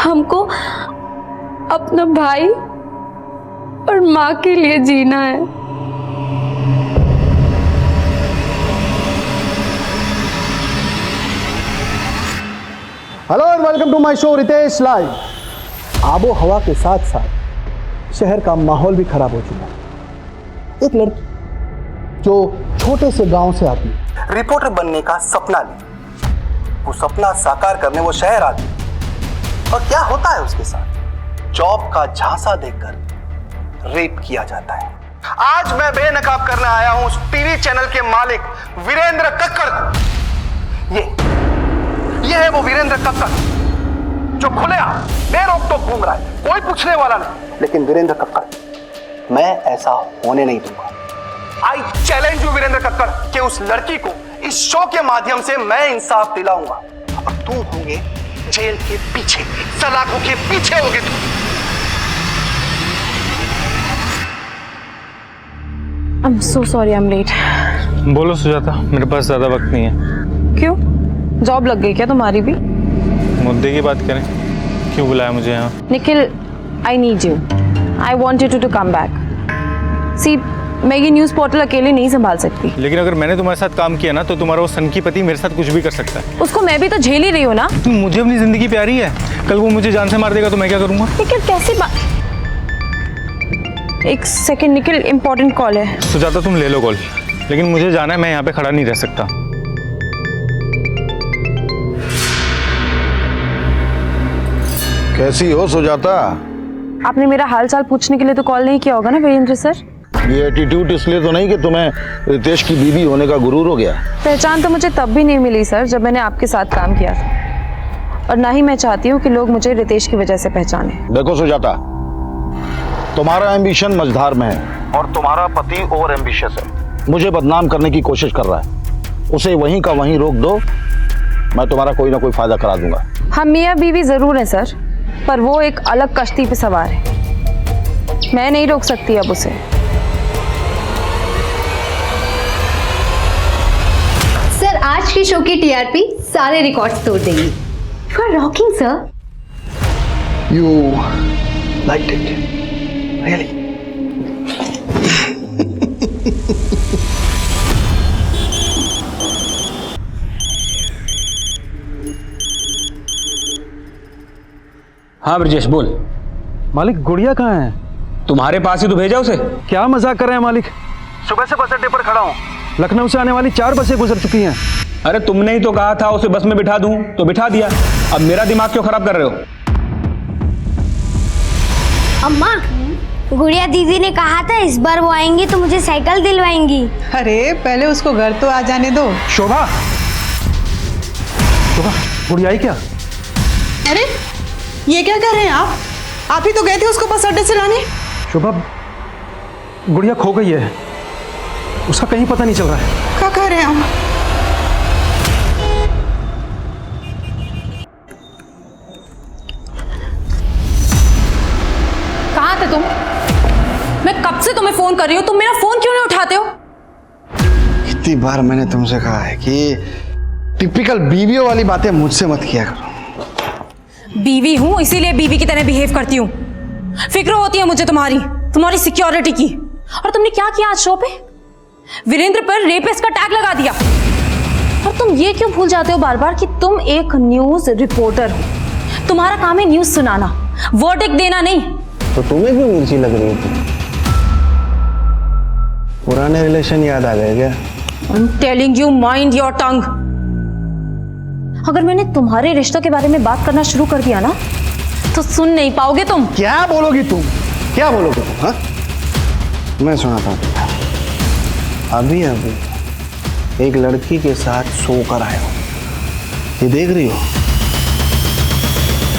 हमको अपना भाई और माँ के लिए जीना है। Hello and welcome to my show Ritesh live. आबो हवा के साथ साथ शहर का माहौल भी खराब हो चुका है। एक लड़की जो छोटे से गांव से आती है, रिपोर्टर बनने का सपना ली, वो सपना साकार करने वो शहर आती है, और क्या होता है उसके साथ? जॉब का झांसा देकर रेप किया जाता है। आज मैं बेनकाब करने आया हूं उस टीवी चैनल के मालिक वीरेंद्र कक्कड़ को। ये है वो वीरेंद्र कक्कड़ जो खुलेआम बेरोक-टोक घूम रहा है, कोई पूछने वाला नहीं। लेकिन वीरेंद्र कक्कड़, मैं ऐसा होने नहीं दूंगा। I challenge you Virendra Kakkar कि उस लड़की को इस शो के माध्यम से मैं इंसाफ दिलाऊंगा और तुम होंगे जेल के पीछे, सलाखों के पीछे होगे तुम। I'm so sorry I'm late. बोलो सुजाता, मेरे पास ज़्यादा वक्त नहीं है। क्यों? जॉब लग गई क्या तुम्हारी भी? मुद्दे की बात करें, क्यों बुलाया मुझे यहाँ? Nikhil, I need you. I want you to come back. See, मैं ये न्यूज़ पोर्टल अकेले नहीं संभाल सकती। लेकिन अगर मैंने तुम्हारे साथ काम किया ना, तो तुम्हारा वो सनकी पति मेरे साथ कुछ भी कर सकता है। उसको मैं भी तो झेल ही रही हूँ ना। मुझे अपनी जिंदगी प्यारी है, कल वो मुझे जान से मार देगा तो मैं क्या करूँगा? निखिल कैसी बात? एक सेकंड निखिल, इम्पोर्टेंट कॉल है। सुजाता तुम ले लो कॉल, लेकिन मुझे जाना है, मैं यहाँ पे खड़ा नहीं रह सकता। कैसी हो सुजाता? आपने मेरा हाल चाल पूछने के लिए तो कॉल नहीं किया होगा ना वीरेंद्र सर? ये एटीट्यूड इसलिए तो नहीं कि तुम्हें रितेश की बीवी होने का गुरूर हो गया? पहचान तो मुझे तब भी नहीं मिली सर जब मैंने आपके साथ काम किया था, और ना ही मैं चाहती हूँ कि लोग मुझे रितेश की वजह से पहचाने। देखो सुजाता, तुम्हारा एम्बिशन मझधार में है और तुम्हारा पति ओवर एम्बिशियस है। मुझे बदनाम करने की कोशिश कर रहा है, उसे वहीं का वहीं रोक दो, मैं तुम्हारा कोई ना कोई फायदा करा दूंगा। हम मियाँ बीवी जरूर हैं सर, पर वो एक अलग कश्ती पे सवार है। मैं नहीं रोक सकती अब उसे। सर, आज की शो की टीआरपी सारे रिकॉर्ड्स तोड़ देगी। You are rocking sir. You liked it, really? हाँ ब्रजेश बोल। मालिक, गुड़िया कहाँ है? तुम्हारे पास ही तो भेजा उसे। क्या मजाक कर रहे हैं मालिक? सुबह से बस अड्डे पर खड़ा हूँ। लखनऊ से आने वाली 4 बसें गुजर चुकी हैं। अरे तुमने ही तो कहा था उसे बस में बिठा दूं, तो बिठा दिया। अब मेरा दिमाग क्यों खराब कर रहे हो? अम्मा, गुड़िया दीदी ने कहा था इस बार वो आएंगी तो मुझे साइकिल दिलवाएंगी। अरे पहले उसको घर तो आ जाने दो। शोभा, शोभा, गुड़िया आई क्या? अरे ये क्या कर रहे हैं आप? आप ही तो गए थे उसको बस अड्डे से लाने। शोभा, गुड़िया खो गई है, उसका कहीं पता नहीं चल रहा है। क्या कह रहे हैं आप? कहाँ थे तुम? मैं कब से तुम्हें फोन कर रही हूँ, तुम मेरा फोन क्यों नहीं उठाते हो? कितनी बार मैंने तुमसे कहा है कि टिपिकल बीवियों वाली बातें मुझसे मत किया करो। बीवी हूँ, इसीलिए बीवी की तरह बिहेव करती हूँ। फिक्र होती है मुझे तुम्हारी सिक्योरिटी की। और तुमने क्या किया आज शो पे? वीरेंद्र पर रेपिस्ट का टैग लगा दिया। और तुम ये क्यों भूल जाते हो बार बार कि तुम एक न्यूज रिपोर्टर हो? तुम्हारा काम है न्यूज सुनाना, वर्डिक्ट देना नहीं। तो तुम्हें क्यों मिर्ची लग रही थी? पुराने रिलेशन याद आ गए क्या? I'm telling you, mind your tongue. अगर मैंने तुम्हारे रिश्तों के बारे में बात करना शुरू कर दिया ना तो सुन नहीं पाओगे तुम। क्या बोलोगी तुम? क्या बोलोगे तुम? हाँ, मैं सुनाता हूँ। अभी अभी एक लड़की के साथ सो कर आया हूँ। ये देख रही हो,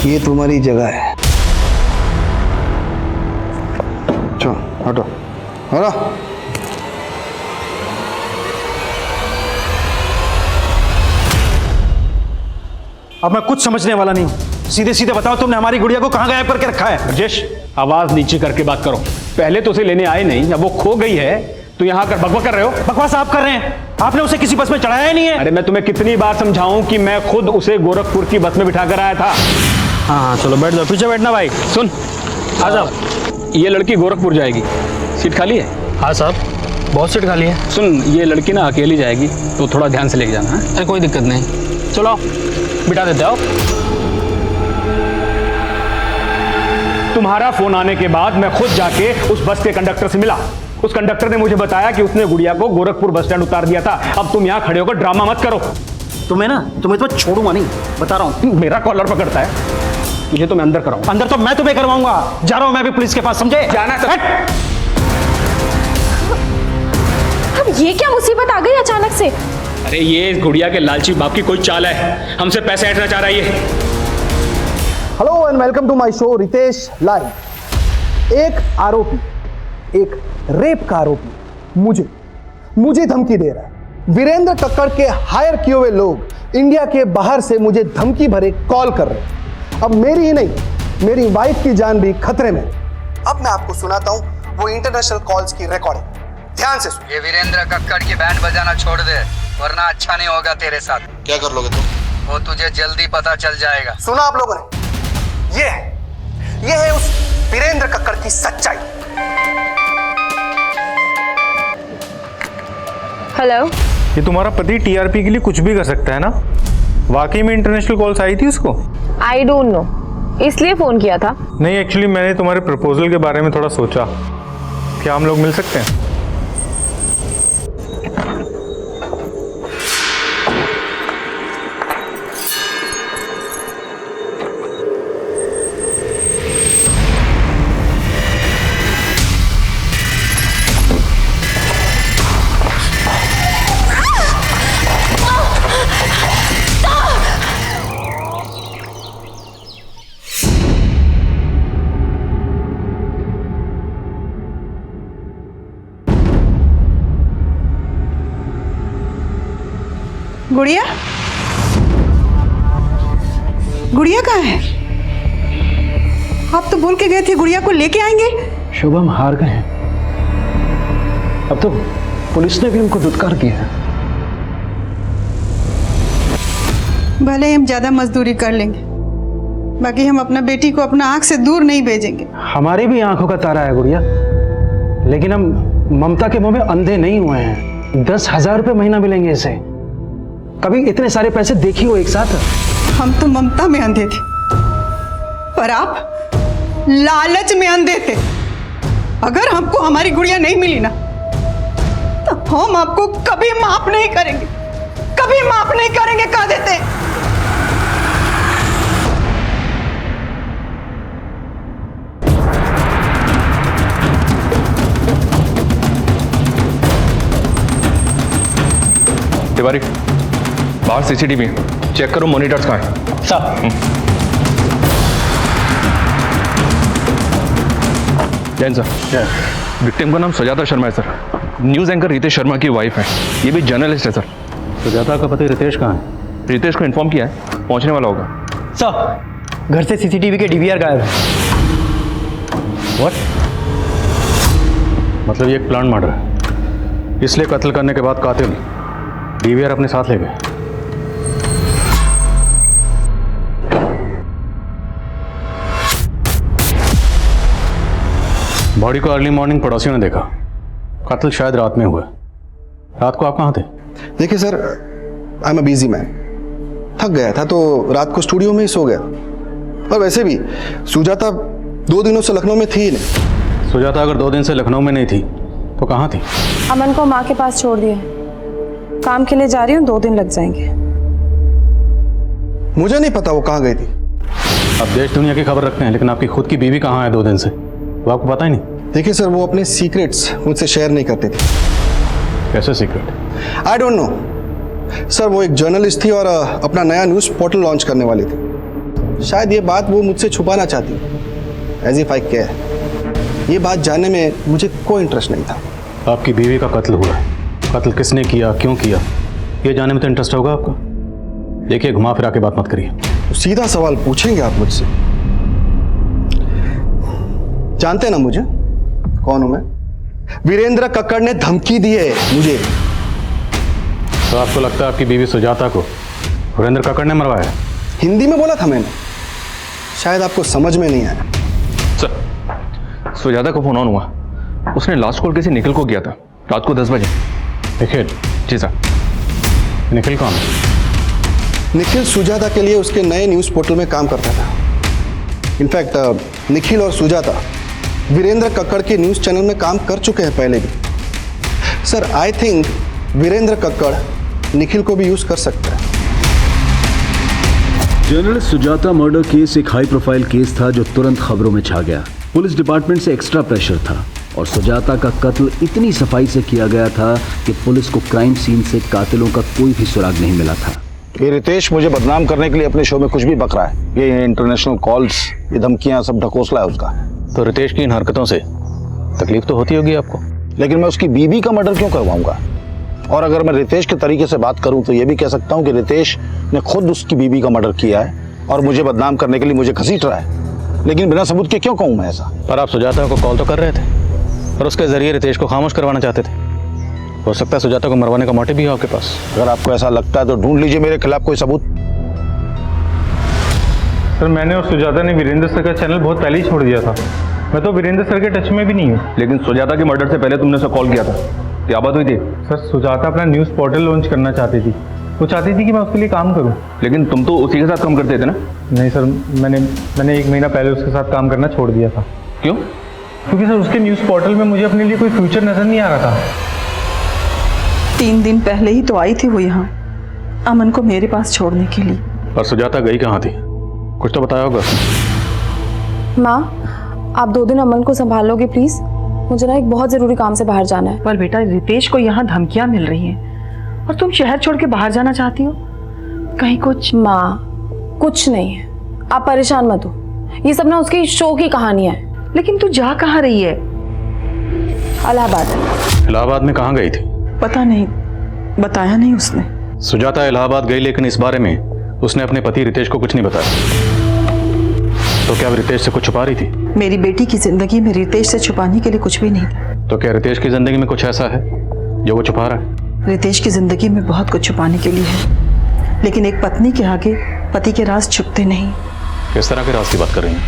ये तुम्हारी जगह है। चलो हटो हटो। अब मैं कुछ समझने वाला नहीं हूँ। सीधे सीधे बताओ, तुमने हमारी गुड़िया को कहाँ गायब करके रखा है? राजेश, आवाज नीचे करके बात करो। पहले तो उसे लेने आए नहीं, अब वो खो गई है तो यहाँ कर बकवास कर रहे हो। बकवास आप कर रहे हैं। आपने उसे किसी बस में चढ़ाया ही नहीं है। अरे मैं तुम्हें कितनी बार समझाऊं कि मैं खुद उसे गोरखपुर की बस में बिठा कर आया था। हाँ चलो बैठ जाओ, पीछे बैठना भाई। सुन, आ जाओ। ये लड़की गोरखपुर जाएगी, सीट खाली है? हाँ साहब, बहुत सीट खाली है। सुन, ये लड़की ना अकेली जाएगी तो थोड़ा ध्यान से लेके जाना है। अरे कोई दिक्कत नहीं, चलो बिठा देते हो। तुम्हारा फोन आने के बाद मैं खुद जाके उस बस के कंडक्टर से मिला। उस कंडक्टर ने मुझे बताया कि उसने गुड़िया को गोरखपुर बस स्टैंड उतार दिया था। अब तुम यहाँ खड़े होकर ड्रामा मत करो। तुम्हें तो छोड़ूंगा नहीं, बता रहा हूँ। मेरा कॉलर पकड़ता है, तुझे तो मैं अंदर कराऊंगा। अंदर तो मैं तुम्हें करवाऊंगा। जा रहा हूं मैं भी पुलिस के पास, समझे? जाना तो। अब ये क्या मुसीबत आ गई अचानक से? अरे ये गुड़िया के लालची बाप की कोई चाल है, हमसे पैसे ऐंठना चाह रहा है ये। Hello and welcome to my show Ritesh live. एक आरोपी, एक रेप का आरोपी मुझे धमकी दे रहा है। वीरेंद्र कक्कड़ के हायर किए हुए लोग इंडिया के बाहर से मुझे धमकी भरे कॉल कर रहे हैं। अब मेरी ही नहीं, मेरी वाइफ की जान भी खतरे में। अब मैं आपको सुनाता हूं वो इंटरनेशनल कॉल्स की रिकॉर्डिंग। ध्यान से सुन। ये वीरेंद्र कक्कड़ की बैंड बजाना छोड़ दे, वरना अच्छा नहीं होगा तेरे साथ। क्या कर लोगे तुम? वो तुझे जल्दी पता चल जाएगा। सुना आप लोगों ने? ये है उस वीरेंद्र कक्कड़ की सच्चाई। हेलो, ये तुम्हारा पति टीआरपी के लिए कुछ भी कर सकता है ना? वाकई में इंटरनेशनल कॉल्स आई थी उसको? आई डोंट नो, इसलिए फोन किया था। नहीं, एक्चुअली मैंने तुम्हारे प्रपोजल के बारे में थोड़ा सोचा। क्या हम लोग मिल सकते हैं? गुड़िया कहाँ है? आप तो बोल के गए थे गुड़िया को लेके आएंगे। शुभम हार गए हैं। अब तो पुलिस ने भी उनको दुत्कार दिया है। भले ही हम ज्यादा मजदूरी कर लेंगे, बाकी हम अपना बेटी को अपना आंख से दूर नहीं भेजेंगे। हमारी भी आंखों का तारा है गुड़िया, लेकिन हम ममता के मुंह में अंधे नहीं हुए हैं। 10,000 रुपये महीना मिलेंगे इसे। कभी इतने सारे पैसे देखी हो एक साथ? हम तो ममता में अंधे थे, पर आप लालच में अंधे थे। अगर हमको हमारी गुड़िया नहीं मिली ना तो हम आपको कभी माफ नहीं करेंगे, कभी माफ नहीं करेंगे, कह देते हैं। तिवारी, बाहर सीसीटीवी चेक करो, मॉनिटर्स कहाँ हैं? साहब। जैन सर, विक्टिम का नाम सुजाता शर्मा है sir. News anchor Ritesh Sharma की वाइफ है। ये भी जर्नलिस्ट है सर। सुजाता का पति रितेश कहाँ है? रितेश को इन्फॉर्म किया है, पहुंचने वाला होगा। सर, घर से सीसीटीवी के डीवीआर गायब है। व्हाट? मतलब ये एक प्लान मर्डर है, इसलिए कत्ल करने के बाद कातिल डीवीआर अपने साथ ले गए। बॉडी को अर्ली मॉर्निंग पड़ोसियों ने देखा। कत्ल शायद रात में हुआ। रात को आप कहाँ थे? देखिए sir, I am a busy man. थक गया था तो रात को स्टूडियो में ही सो गया। और वैसे भी सुजाता 2 दिनों से लखनऊ में थी ही नहीं। सुजाता अगर 2 दिन से लखनऊ में नहीं थी तो वो कहाँ थी? अमन को माँ के पास छोड़ दिया है। काम के लिए जा रही हूँ, 2 दिन लग जाएंगे। मुझे नहीं पता वो कहाँ गई थी। अब देश दुनिया की खबर रखते हैं, लेकिन आपकी खुद की बीवी कहाँ है 2 दिन से, वो आपको पता ही नहीं? देखिए सर, वो अपने सीक्रेट्स मुझसे शेयर नहीं करते थे। कैसे secret? I don't know sir. वो एक जर्नलिस्ट थी और अपना नया न्यूज़ पोर्टल लॉन्च करने वाली थी। शायद ये बात वो मुझसे छुपाना चाहती, एज इफ आई केयर। ये बात जानने में मुझे कोई इंटरेस्ट नहीं था। आपकी बीवी का कत्ल हुआ है, कत्ल किसने किया, क्यों किया, ये जानने में तो इंटरेस्ट होगा आपको। देखिए, घुमा फिरा के बात मत करिए। तो सीधा सवाल पूछेंगे आप मुझसे? जानते ना मुझे कौन हूं मैं? वीरेंद्र कक्कड़ ने धमकी दी है मुझे। तो आपको लगता है आपकी बीवी सुजाता को वीरेंद्र कक्कड़ ने मरवाया? हिंदी में बोला था मैंने, शायद आपको समझ में नहीं आया। सर, सुजाता को फोन ऑन हुआ, उसने लास्ट कॉल किसी निखिल को किया था रात को 10 बजे। निखिल? जी सर। निखिल कौन? निखिल सुजाता के लिए उसके नए न्यूज़ पोर्टल में काम करता था। इनफैक्ट निखिल और सुजाता वीरेंद्र कक्कड़ के न्यूज़ चैनल में काम कर चुके हैं पहले भी। Sir, I think Virendra Kakkar Nikhil को भी यूज़ कर सकता है। जर्नलिस्ट सुजाता मर्डर केस एक हाई प्रोफाइल केस था जो तुरंत खबरों में छा गया। पुलिस डिपार्टमेंट से एक्स्ट्रा प्रेशर था और सुजाता का कत्ल इतनी सफाई से किया गया था कि पुलिस को क्राइम सीन से कातिलों का कोई भी सुराग नहीं मिला था। ये रितेश मुझे बदनाम करने के लिए अपने शो में कुछ भी बक रहा है। ये इंटरनेशनल कॉल्स, ये धमकियां, सब ढकोसला है उसका। तो रितेश की इन हरकतों से तकलीफ तो होती होगी आपको, लेकिन मैं उसकी बीवी का मर्डर क्यों करवाऊंगा? और अगर मैं रितेश के तरीके से बात करूं तो ये भी कह सकता हूं कि रितेश ने खुद उसकी बीवी का मर्डर किया है और मुझे बदनाम करने के लिए मुझे घसीट रहा है। लेकिन बिना सबूत के क्यों कहूं मैं ऐसा? पर आप सुजाता को कॉल तो कर रहे थे और उसके जरिए रितेश को खामोश करवाना चाहते थे। हो सकता है सुजाता को मरवाने का मोटिव भी हो आपके पास। अगर आपको ऐसा लगता है तो ढूंढ लीजिए मेरे खिलाफ कोई सबूत। सर, मैंने और सुजाता ने वीरेंद्र सर का चैनल बहुत पहले ही छोड़ दिया था। मैं तो वीरेंद्र सर के टच में भी नहीं हूँ। लेकिन सुजाता के मर्डर से पहले तुमने उसे कॉल किया था, क्या बात हुई थी? सर, सुजाता अपना न्यूज़ पोर्टल लॉन्च करना चाहती थी। वो चाहती थी कि मैं उसके लिए काम करूं। लेकिन तुम तो उसी के साथ काम करते थे ना? नहीं सर, मैंने 1 महीना पहले उसके साथ काम करना छोड़ दिया था। क्यों? क्योंकि सर उसके न्यूज़ पोर्टल में मुझे अपने लिए कोई फ्यूचर नजर नहीं आ रहा था। 3 दिन पहले ही तो आई थी वो यहाँ अमन को मेरे पास छोड़ने के लिए। और सुजाता गई कहाँ थी? कुछ तो बताया होगा उसने। माँ, आप 2 दिन अमन को संभालोगे प्लीज? मुझे ना एक बहुत जरूरी काम से बाहर जाना है। पर बेटा, रितेश को यहाँ धमकियाँ मिल रही हैं और तुम शहर छोड़ के बाहर जाना चाहती हो? कहीं कुछ? माँ, कुछ नहीं है, आप परेशान मत हो। ये सब ना उसकी शो की कहानियां है। लेकिन तू जा कहाँ रही है? इलाहाबाद। इलाहाबाद में कहाँ गई थी? पता नहीं, बताया नहीं उसने। सुजाता इलाहाबाद गई, लेकिन इस बारे में उसने अपने पति रितेश को कुछ नहीं बताया। तो क्या वो रितेश से कुछ छुपा रही थी? मेरी बेटी की जिंदगी में रितेश से छुपाने के लिए कुछ भी नहीं था। तो क्या रितेश की जिंदगी में कुछ ऐसा है जो वो छुपा रहा है? रितेश की जिंदगी में बहुत कुछ छुपाने के लिए है, लेकिन एक पत्नी के आगे पति के राज छुपते नहीं। किस तरह के राज की बात कर रही हैं?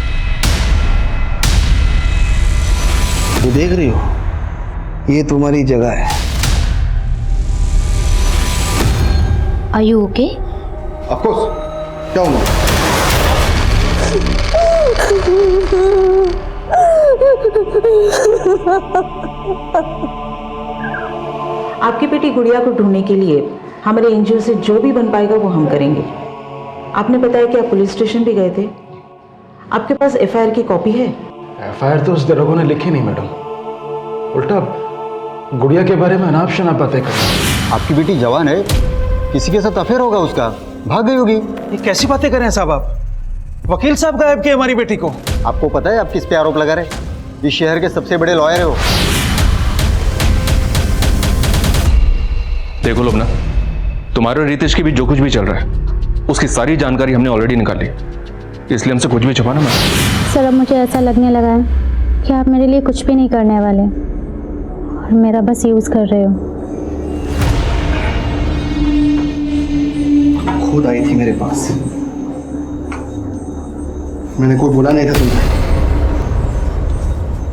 वो देख रही हो, ये तुम्हारी जगह है। Are you okay? Of course, क्या हुआ? आपकी बेटी गुड़िया को ढूंढने के लिए हमारे एनजीओ से जो भी बन पाएगा वो हम करेंगे। आपने बताया कि आप पुलिस स्टेशन भी गए थे, आपके पास एफआईआर की कॉपी है? एफआईआर तो उस दरोगा ने लिखी नहीं मैडम, उल्टा गुड़िया के बारे में अनाप शनाप बातें कर। आपकी बेटी जवान है, किसी के साथ अफेयर होगा उसका, भाग गई होगी। ये कैसी बातें कर रहे हैं साहब आप? वकील साहब गायब किए हमारी बेटी को। आपको पता है आप किस पे आरोप लगा रहे? इस शहर के सबसे बड़े लॉयर है वो। देखो लोबना, तुम्हारे और रितेश के बीच जो कुछ भी चल रहा है उसकी सारी जानकारी हमने ऑलरेडी निकाली, इसलिए हमसे कुछ भी छुपाना मत। सर, अब मुझे ऐसा लगने लगा है कि आप मेरे लिए कुछ भी नहीं करने वाले और मेरा बस यूज कर रहे हो। खुद आई थी मेरे पास, मैंने कोई बोला नहीं था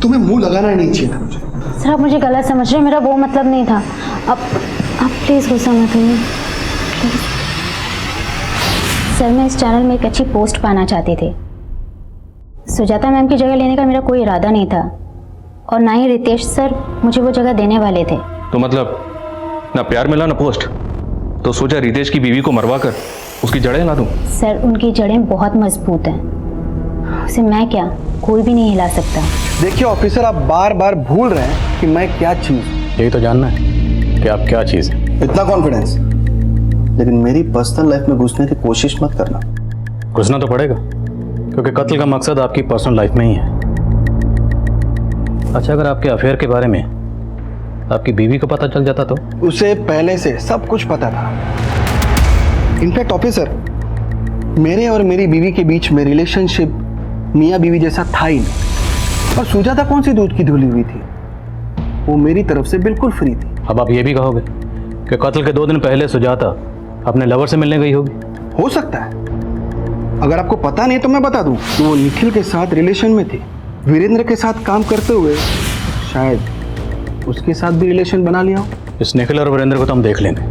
तुम्हें मुंह लगाना ही नहीं चाहिए था मुझे। सर, आप मुझे गलत समझ रहे हैं, मेरा वो मतलब नहीं था। अब आप प्लीज़ गुस्सा मत करिए। सर, मैं इस चैनल में एक अच्छी पोस्ट पाना चाहती थी। सुजाता मैम की जगह लेने का मेरा कोई इरादा नहीं था और ना ही रितेश सर मुझे वो जगह देने वाले थे। तो मतलब ना प्यार मिला ना पोस्ट, तो सोचा रितेश की बीवी को मरवा कर उसकी जड़ें हिला दूं। सर उनकी जड़ें बहुत मजबूत हैं, उसे मैं क्या कोई भी नहीं हिला सकता। देखिए ऑफिसर, आप बार बार भूल रहे हैं कि मैं क्या चीज। यही तो जानना है कि आप क्या चीज है। इतना कॉन्फिडेंस, लेकिन मेरी पर्सनल लाइफ में घुसने की कोशिश मत करना। घुसना तो पड़ेगा, क्योंकि कत्ल का मकसद आपकी पर्सनल लाइफ में ही है। अच्छा, अगर आपके अफेयर के बारे में आपकी बीवी को पता चल जाता तो? उसे पहले से सब कुछ पता था। इनफैक्ट ऑफिसर, मेरे और मेरी बीवी के बीच में रिलेशनशिप मियाँ बीवी जैसा था ही नहीं। और सुजाता कौन सी दूध की धुली हुई थी, वो मेरी तरफ से बिल्कुल फ्री थी। अब आप ये भी कहोगे कि कत्ल के 2 दिन पहले सुजाता अपने लवर से मिलने गई होगी? हो सकता है। अगर आपको पता नहीं तो मैं बता दूं कि वो निखिल के साथ रिलेशन में थी। वीरेंद्र के साथ काम करते हुए शायद उसके साथ भी रिलेशन बना लिया हो। इस निखिल और वीरेंद्र को तो हम देख लेंगे,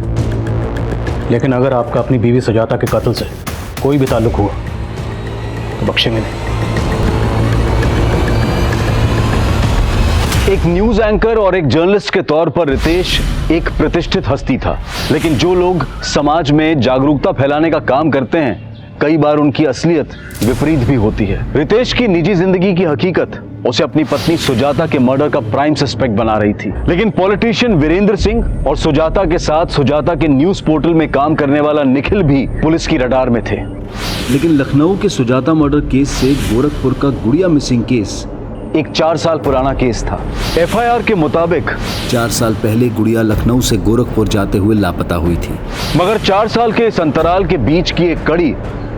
लेकिन अगर आपका अपनी बीवी सुजाता के कत्ल से कोई भी ताल्लुक हुआ तो बख्शेंगे नहीं। एक न्यूज एंकर और एक जर्नलिस्ट के तौर पर रितेश एक प्रतिष्ठित हस्ती था, लेकिन जो लोग समाज में जागरूकता फैलाने का काम करते हैं, कई बार उनकी असलियत विपरीत भी होती है। रितेश की निजी जिंदगी की हकीकत उसे अपनी पत्नी सुजाता के मर्डर का प्राइम सस्पेक्ट बना रही थी, लेकिन पॉलिटिशियन वीरेंद्र सिंह और सुजाता के साथ सुजाता के न्यूज पोर्टल में काम करने वाला निखिल भी पुलिस की रडार में थे। लेकिन लखनऊ के सुजाता मर्डर केस से गोरखपुर का गुड़िया मिसिंग केस एक 4 साल पुराना केस था। एफआईआर के मुताबिक 4 साल पहले गुड़िया लखनऊ से गोरखपुर जाते हुए लापता हुई थी, मगर 4 साल के इस अंतराल के बीच की एक कड़ी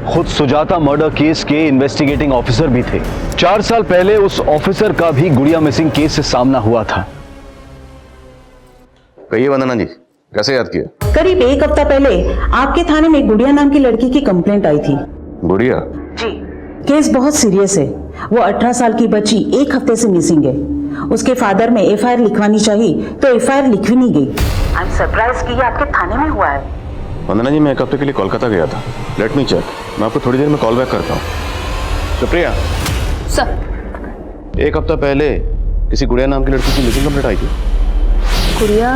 खुद सुजाता मर्डर केस के इन्वेस्टिगेटिंग ऑफिसर भी थे। 4 साल पहले उस ऑफिसर का भी गुड़िया मिसिंग केस से सामना हुआ था। कहिए वंदना जी, कैसे याद किया? करीब 1 हफ्ता पहले आपके थाने में गुड़िया नाम की लड़की की कंप्लेंट आई थी। गुड़िया? जी। केस बहुत सीरियस है। वो 18 साल की बच्ची 1 हफ्ते से मिसिंग है। उसके फादर ने एफआईआर लिखवानी चाहिए तो एफआईआर लिखवी नहीं गई। आई एम सरप्राइज कि ये आपके थाने में हुआ है। वंदना जी, मैं 1 हफ्ते के लिए कोलकाता गया था। लेट मी चेक, मैं आपको थोड़ी देर में कॉल बैक करता हूँ। सुप्रिया सर, 1 हफ्ता पहले किसी गुड़िया नाम की लड़की की मिसिंग कंप्लेंट आई थी। गुड़िया?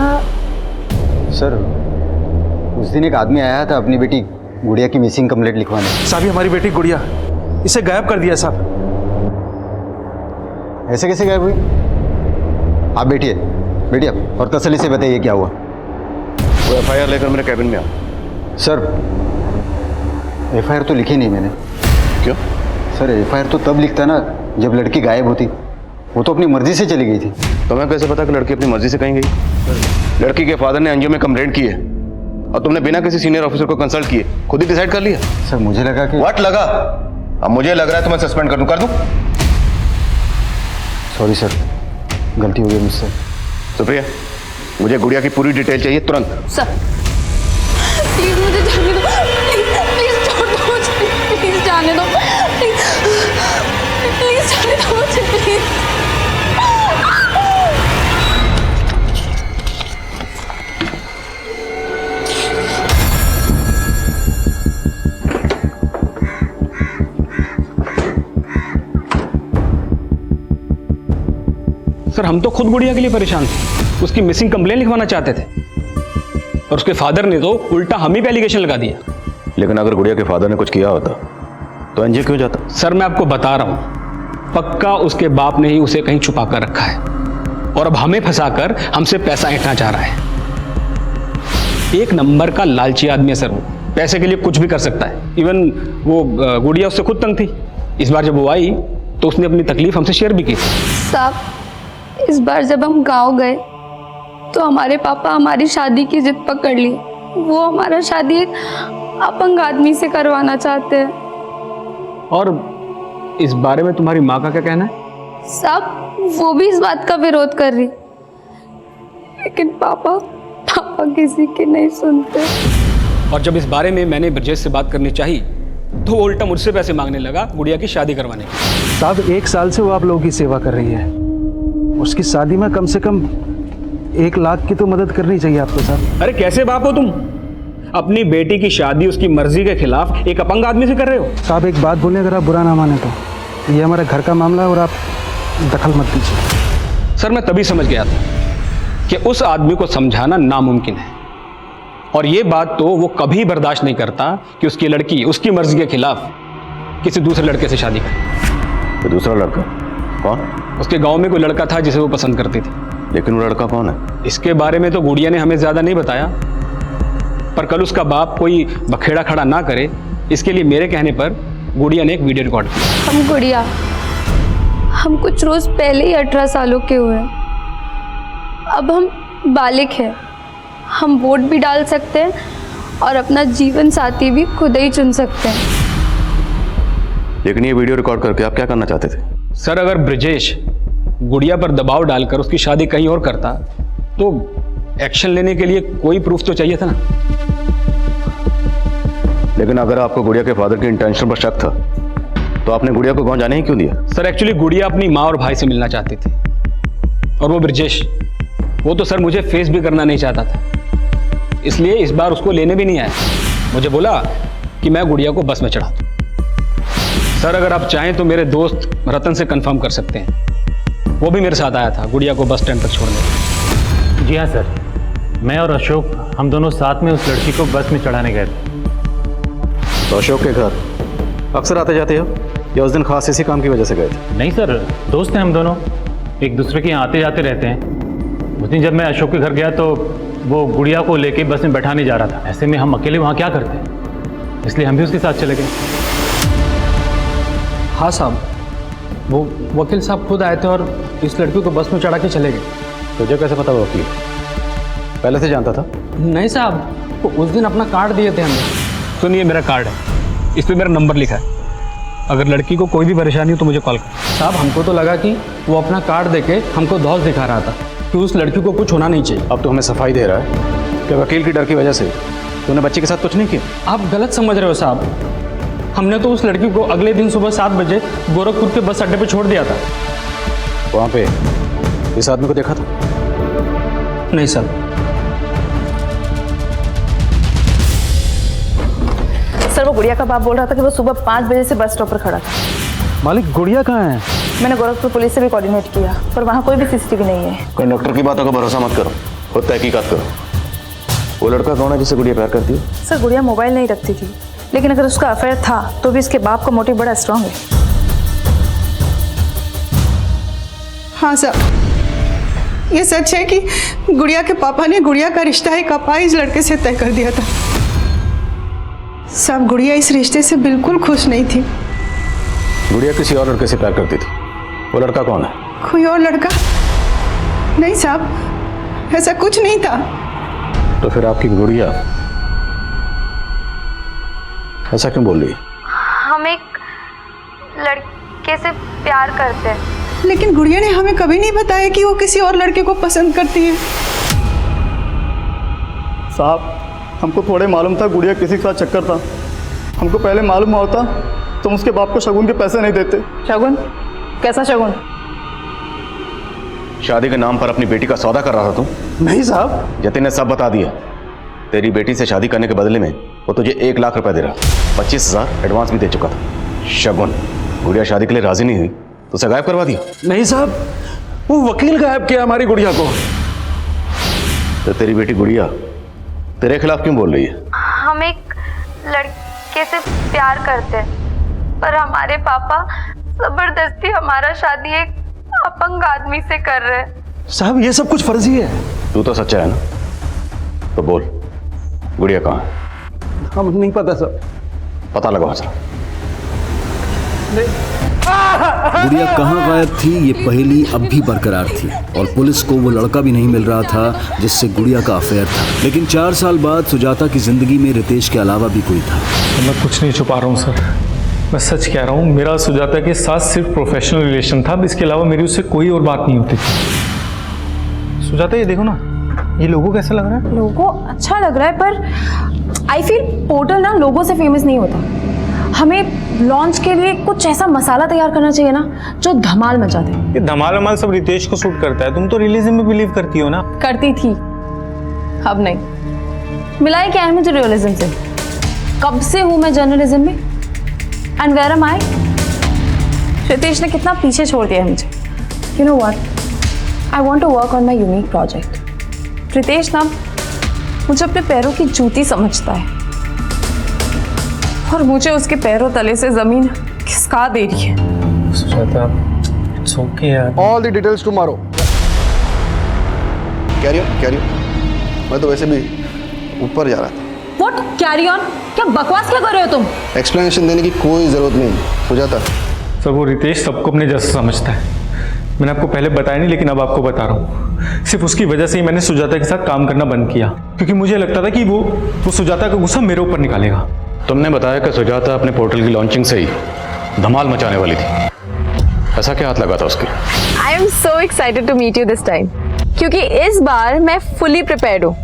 सर, उस दिन एक आदमी आया था अपनी बेटी गुड़िया की मिसिंग कंप्लेंट लिखवाने। साहब, ये हमारी बेटी गुड़िया, इसे गायब कर दिया साहब। ऐसे कैसे गायब हुई? आप बैठिए आप और तसल्ली से बताइए क्या हुआ। वो एफआईआर लेकर मेरे कैबिन में आ। सर, एफआईआर तो लिखी नहीं मैंने। क्यों? सर, एफआईआर तो तब लिखता ना जब लड़की गायब होती। वो तो अपनी मर्जी से चली गई थी। तो मैं कैसे पता कि लड़की अपनी मर्जी से कहीं गई? लड़की के फादर ने एनजीओ में कंप्लेंट की है और तुमने बिना किसी सीनियर ऑफिसर को कंसल्ट किए खुद ही डिसाइड कर लिया? सर, मुझे लगा कि व्हाट लगा? अब मुझे लग रहा है तो मैं सस्पेंड कर दूं। सॉरी सर, गलती हो गई मुझसे। सुप्रिया, मुझे गुड़िया की पूरी डिटेल चाहिए तुरंत। सर प्लीज मुझे जाने दो, प्लीज छोड़ दो मुझे, प्लीज जाने दो, प्लीज जाने दो मुझे, प्लीज। सर, हम तो खुद गुड़िया के लिए परेशान थे, उसकी मिसिंग कंप्लेंट लिखवाना चाहते थे और उसके फादर ने तो उल्टा हम ही पे एलिगेशन लगा दिया। लेकिन अगर गुड़िया के फादर ने कुछ किया होता तो एनजीओ क्यों जाता? सर, मैं आपको बता रहा हूं, पक्का उसके बाप ने ही उसे कहीं छुपा कर रखा है और अब हमें फंसाकर हमसे पैसा ऐंठना चाह रहा है। एक नंबर का लालची आदमी है सर, वो पैसे के लिए कुछ भी कर सकता है। इवन वो गुड़िया उससे खुद तंग थी। इस बार जब वो आई तो उसने अपनी तकलीफ हमसे शेयर भी की थी। साहब, इस बार जब हम गांव गए तो हमारे पापा हमारी शादी की जिद पकड़ ली। वो हमारा शादी एक अपंग आदमी से करवाना चाहते हैं। और इस बारे में तुम्हारी माँ का क्या कहना है? साहब, वो भी इस बात का विरोध कर रही, लेकिन पापा किसी की नहीं सुनते। और जब इस बारे में मैंने ब्रजेश से बात करनी चाहिए तो वो उल्टा मुझसे पैसे मांगने लगा गुड़िया की शादी करवाने की। साहब, 1 साल से वो आप लोगों की सेवा कर रही है, उसकी शादी में कम से कम 1 लाख की तो मदद करनी चाहिए आपको साहब। अरे कैसे बाप हो तुम? अपनी बेटी की शादी उसकी मर्जी के खिलाफ एक अपंग आदमी से कर रहे हो। साहब, एक बात बोले, अगर आप बुरा ना माने तो ये हमारे घर का मामला है और आप दखल मत दीजिए। सर मैं तभी समझ गया था कि उस आदमी को समझाना नामुमकिन है, और ये बात तो वो कभी बर्दाश्त नहीं करता कि उसकी लड़की उसकी मर्जी के खिलाफ किसी दूसरे लड़के से शादी करे। तो दूसरा लड़का कौन? उसके गांव में कोई लड़का था जिसे वो पसंद करती थी। लेकिन वो लड़का कौन है? इसके बारे में तो गुड़िया ने हमें ज्यादा नहीं बताया, पर कल उसका बाप कोई बखेड़ा खड़ा ना करे इसके लिए मेरे कहने पर गुड़िया ने एक वीडियो रिकॉर्ड किया। हम गुड़िया, हम कुछ रोज पहले ही 18 सालों के हुए, अब हम बालिग हैं, हम वोट भी डाल सकते हैं और अपना जीवन साथी भी खुद ही चुन सकते हैं। लेकिन ये वीडियो रिकॉर्ड करके आप क्या करना चाहते थे? सर अगर ब्रिजेश गुड़िया पर दबाव डालकर उसकी शादी कहीं और करता तो एक्शन लेने के लिए कोई प्रूफ तो चाहिए था ना। लेकिन अगर आपको गुड़िया के फादर के इंटेंशन पर शक था तो आपने गुड़िया को गांव जाने ही क्यों दिया? सर एक्चुअली गुड़िया अपनी माँ और भाई से मिलना चाहती थी, और वो ब्रिजेश, वो तो सर मुझे फेस भी करना नहीं चाहता था, इसलिए इस बार उसको लेने भी नहीं आया। मुझे बोला कि मैं गुड़िया को बस में चढ़ा दूं। सर अगर आप चाहें तो मेरे दोस्त रतन से कंफर्म कर सकते हैं, वो भी मेरे साथ आया था गुड़िया को बस स्टैंड तक छोड़ने। जी हाँ सर, मैं और अशोक हम दोनों साथ में उस लड़की को बस में चढ़ाने गए थे। तो अशोक के घर अक्सर आते जाते हो या उस दिन खास इसी काम की वजह से गए थे? नहीं सर, दोस्त हैं हम दोनों, एक दूसरे के यहाँ आते जाते रहते हैं। उस दिन जब मैं अशोक के घर गया तो वो गुड़िया को लेके बस में बैठा नहीं जा रहा था। ऐसे में हम अकेले वहाँ क्या करते, इसलिए हम भी उसके साथ चले गए। हाँ साहब, वो वकील साहब खुद आए थे और इस लड़की को बस में चढ़ा के चले गए। तुझे कैसे पता वो वकील पहले से जानता था? नहीं साहब, वो उस दिन अपना कार्ड दिए थे हमें। सुनिए मेरा कार्ड है, इस पर मेरा नंबर लिखा है, अगर लड़की को कोई भी परेशानी हो तो मुझे कॉल कर। साहब हमको तो लगा कि वो अपना कार्ड देके हमको धौस दिखा रहा था कि उस लड़की को कुछ होना नहीं चाहिए। अब तो हमें सफाई दे रहा है कि वकील की डर की वजह से तूने बच्ची के साथ कुछ नहीं किया। आप गलत समझ रहे हो साहब, हमने तो उस लड़की को अगले दिन सुबह 7 बजे गोरखपुर के बस अड्डे पे छोड़ दिया था। वहाँ पे इस आदमी को देखा था? नहीं सर। सर वो गुड़िया का बाप बोल रहा था कि वो सुबह 5 बजे से बस स्टॉप पर खड़ा था। मालिक गुड़िया कहाँ है? मैंने गोरखपुर पुलिस से भी कोऑर्डिनेट किया, पर वहाँ कोई भी सीसीटीवी नहीं है। कंडक्टर की बातों का भरोसा मत करो, खुद तहकीकात करो। वो लड़का कौन है जिसे गुड़िया प्यार करती है? सर गुड़िया मोबाइल नहीं रखती थी, लेकिन अगर उसका अफेयर था तो भी इसके बाप का मोटिव बड़ा स्ट्रांग है। हाँ सर, ये सच है कि गुड़िया के पापा ने गुड़िया का रिश्ता एक अपाहिज लड़के से तय कर दिया था। सब गुड़िया इस रिश्ते से बिल्कुल खुश नहीं थी। गुड़िया किसी और लड़के से प्यार करती थी, वो लड़का कौन है? कोई और लड़का नहीं साहब, ऐसा कुछ नहीं था। तो फिर आपकी गुड़िया ऐसा क्यों बोल रही है? हम एक लड़के से प्यार करते हैं। लेकिन गुड़िया ने हमें कभी नहीं बताया कि वो किसी और लड़के को पसंद करती है। साहब हमको थोड़े मालूम था गुड़िया किसी के साथ चक्कर था। हमको पहले मालूम होता तुम उसके बाप को शगुन के पैसे नहीं देते। शगुन? कैसा शगुन? शादी के नाम पर अपनी बेटी का सौदा कर रहा था तुम? नहीं साहब। जतिन ने सब बता दिया। तेरी बेटी से शादी करने के बदले में वो तुझे 1 लाख रुपए दे रहा, 25,000 एडवांस भी दे चुका था। शगुन, गुड़िया शादी के लिए राजी नहीं हुई तो उसे गायब करवा दिया? नहीं साहब, वो वकील गायब किया हमारी गुड़िया को। तो तेरी बेटी गुड़िया तेरे खिलाफ क्यों बोल रही है? हम एक लड़के से प्यार करते हैं, पर हमारे पापा जबरदस्ती हमारा शादी एक अपंग आदमी से कर रहे हैं। साहब ये सब कुछ फर्जी है। तू तो सच्चा है ना, तो बोल गुड़िया कहाँ है? हम नहीं पता सर। पता लगाओ जरा। गुड़िया कहाँ गायब थी ये पहेली अब भी बरकरार थी और पुलिस को वो लड़का भी नहीं मिल रहा था जिससे गुड़िया का अफेयर था। लेकिन 4 साल बाद सुजाता की जिंदगी में रितेश के अलावा भी कोई था। मैं कुछ नहीं छुपा रहा हूँ सर, मैं सच कह रहा हूँ। मेरा सुजाता के साथ सिर्फ प्रोफेशनल रिलेशन था, इसके अलावा मेरी उससे कोई और बात नहीं होती थी। सुजाता ये देखो ना, ये लोगो कैसा लग रहा है? लोगो अच्छा लग रहा है, पर आई फील पोर्टल ना लोगो से फेमस नहीं होता। हमें लॉन्च के लिए कुछ ऐसा मसाला तैयार करना चाहिए ना जो धमाल मचा दे। ये धमाल वमाल सब रितेश को सूट करता है, तुम तो रियलिज्म में बिलीव करती हो ना। करती थी, अब नहीं। मिलाए क्या है मुझे रियलिज्म से? कब से हूं मैं जर्नलिज्म में? And where am I? Ritesh ने कितना पीछे छोड़ दिया है मुझे। You know what, I want to work on my unique project. Ritesh ना मुझे अपने पैरों की जूती समझता है और मुझे उसके पैरों तले से जमीन खिसका दे रही है। सुजाता, it's okay यार। All the details tomorrow. Carry on. मैं तो वैसे भी ऊपर जा रहा था। What? Carry on? क्या बकवास क्या कर रहे हो तुम? एक्सप्लेनेशन देने की कोई जरूरत नहीं सुजाता। सर वो रितेश सबको अपने जैसा समझता है। मैंने आपको पहले बताया नहीं, लेकिन अब आपको बता रहा हूँ। सिर्फ उसकी वजह से ही मैंने सुजाता के साथ काम करना बंद किया, क्योंकि मुझे लगता था कि वो सुजाता का गुस्सा मेरे ऊपर निकालेगा। तुमने बताया कि सुजाता अपने पोर्टल की लॉन्चिंग से ही धमाल मचाने वाली थी। ऐसा क्या हाथ लगा था उसके? I am so excited to meet you this time, क्योंकि इस बार मैं फुली प्रिपेयर्ड हूँ।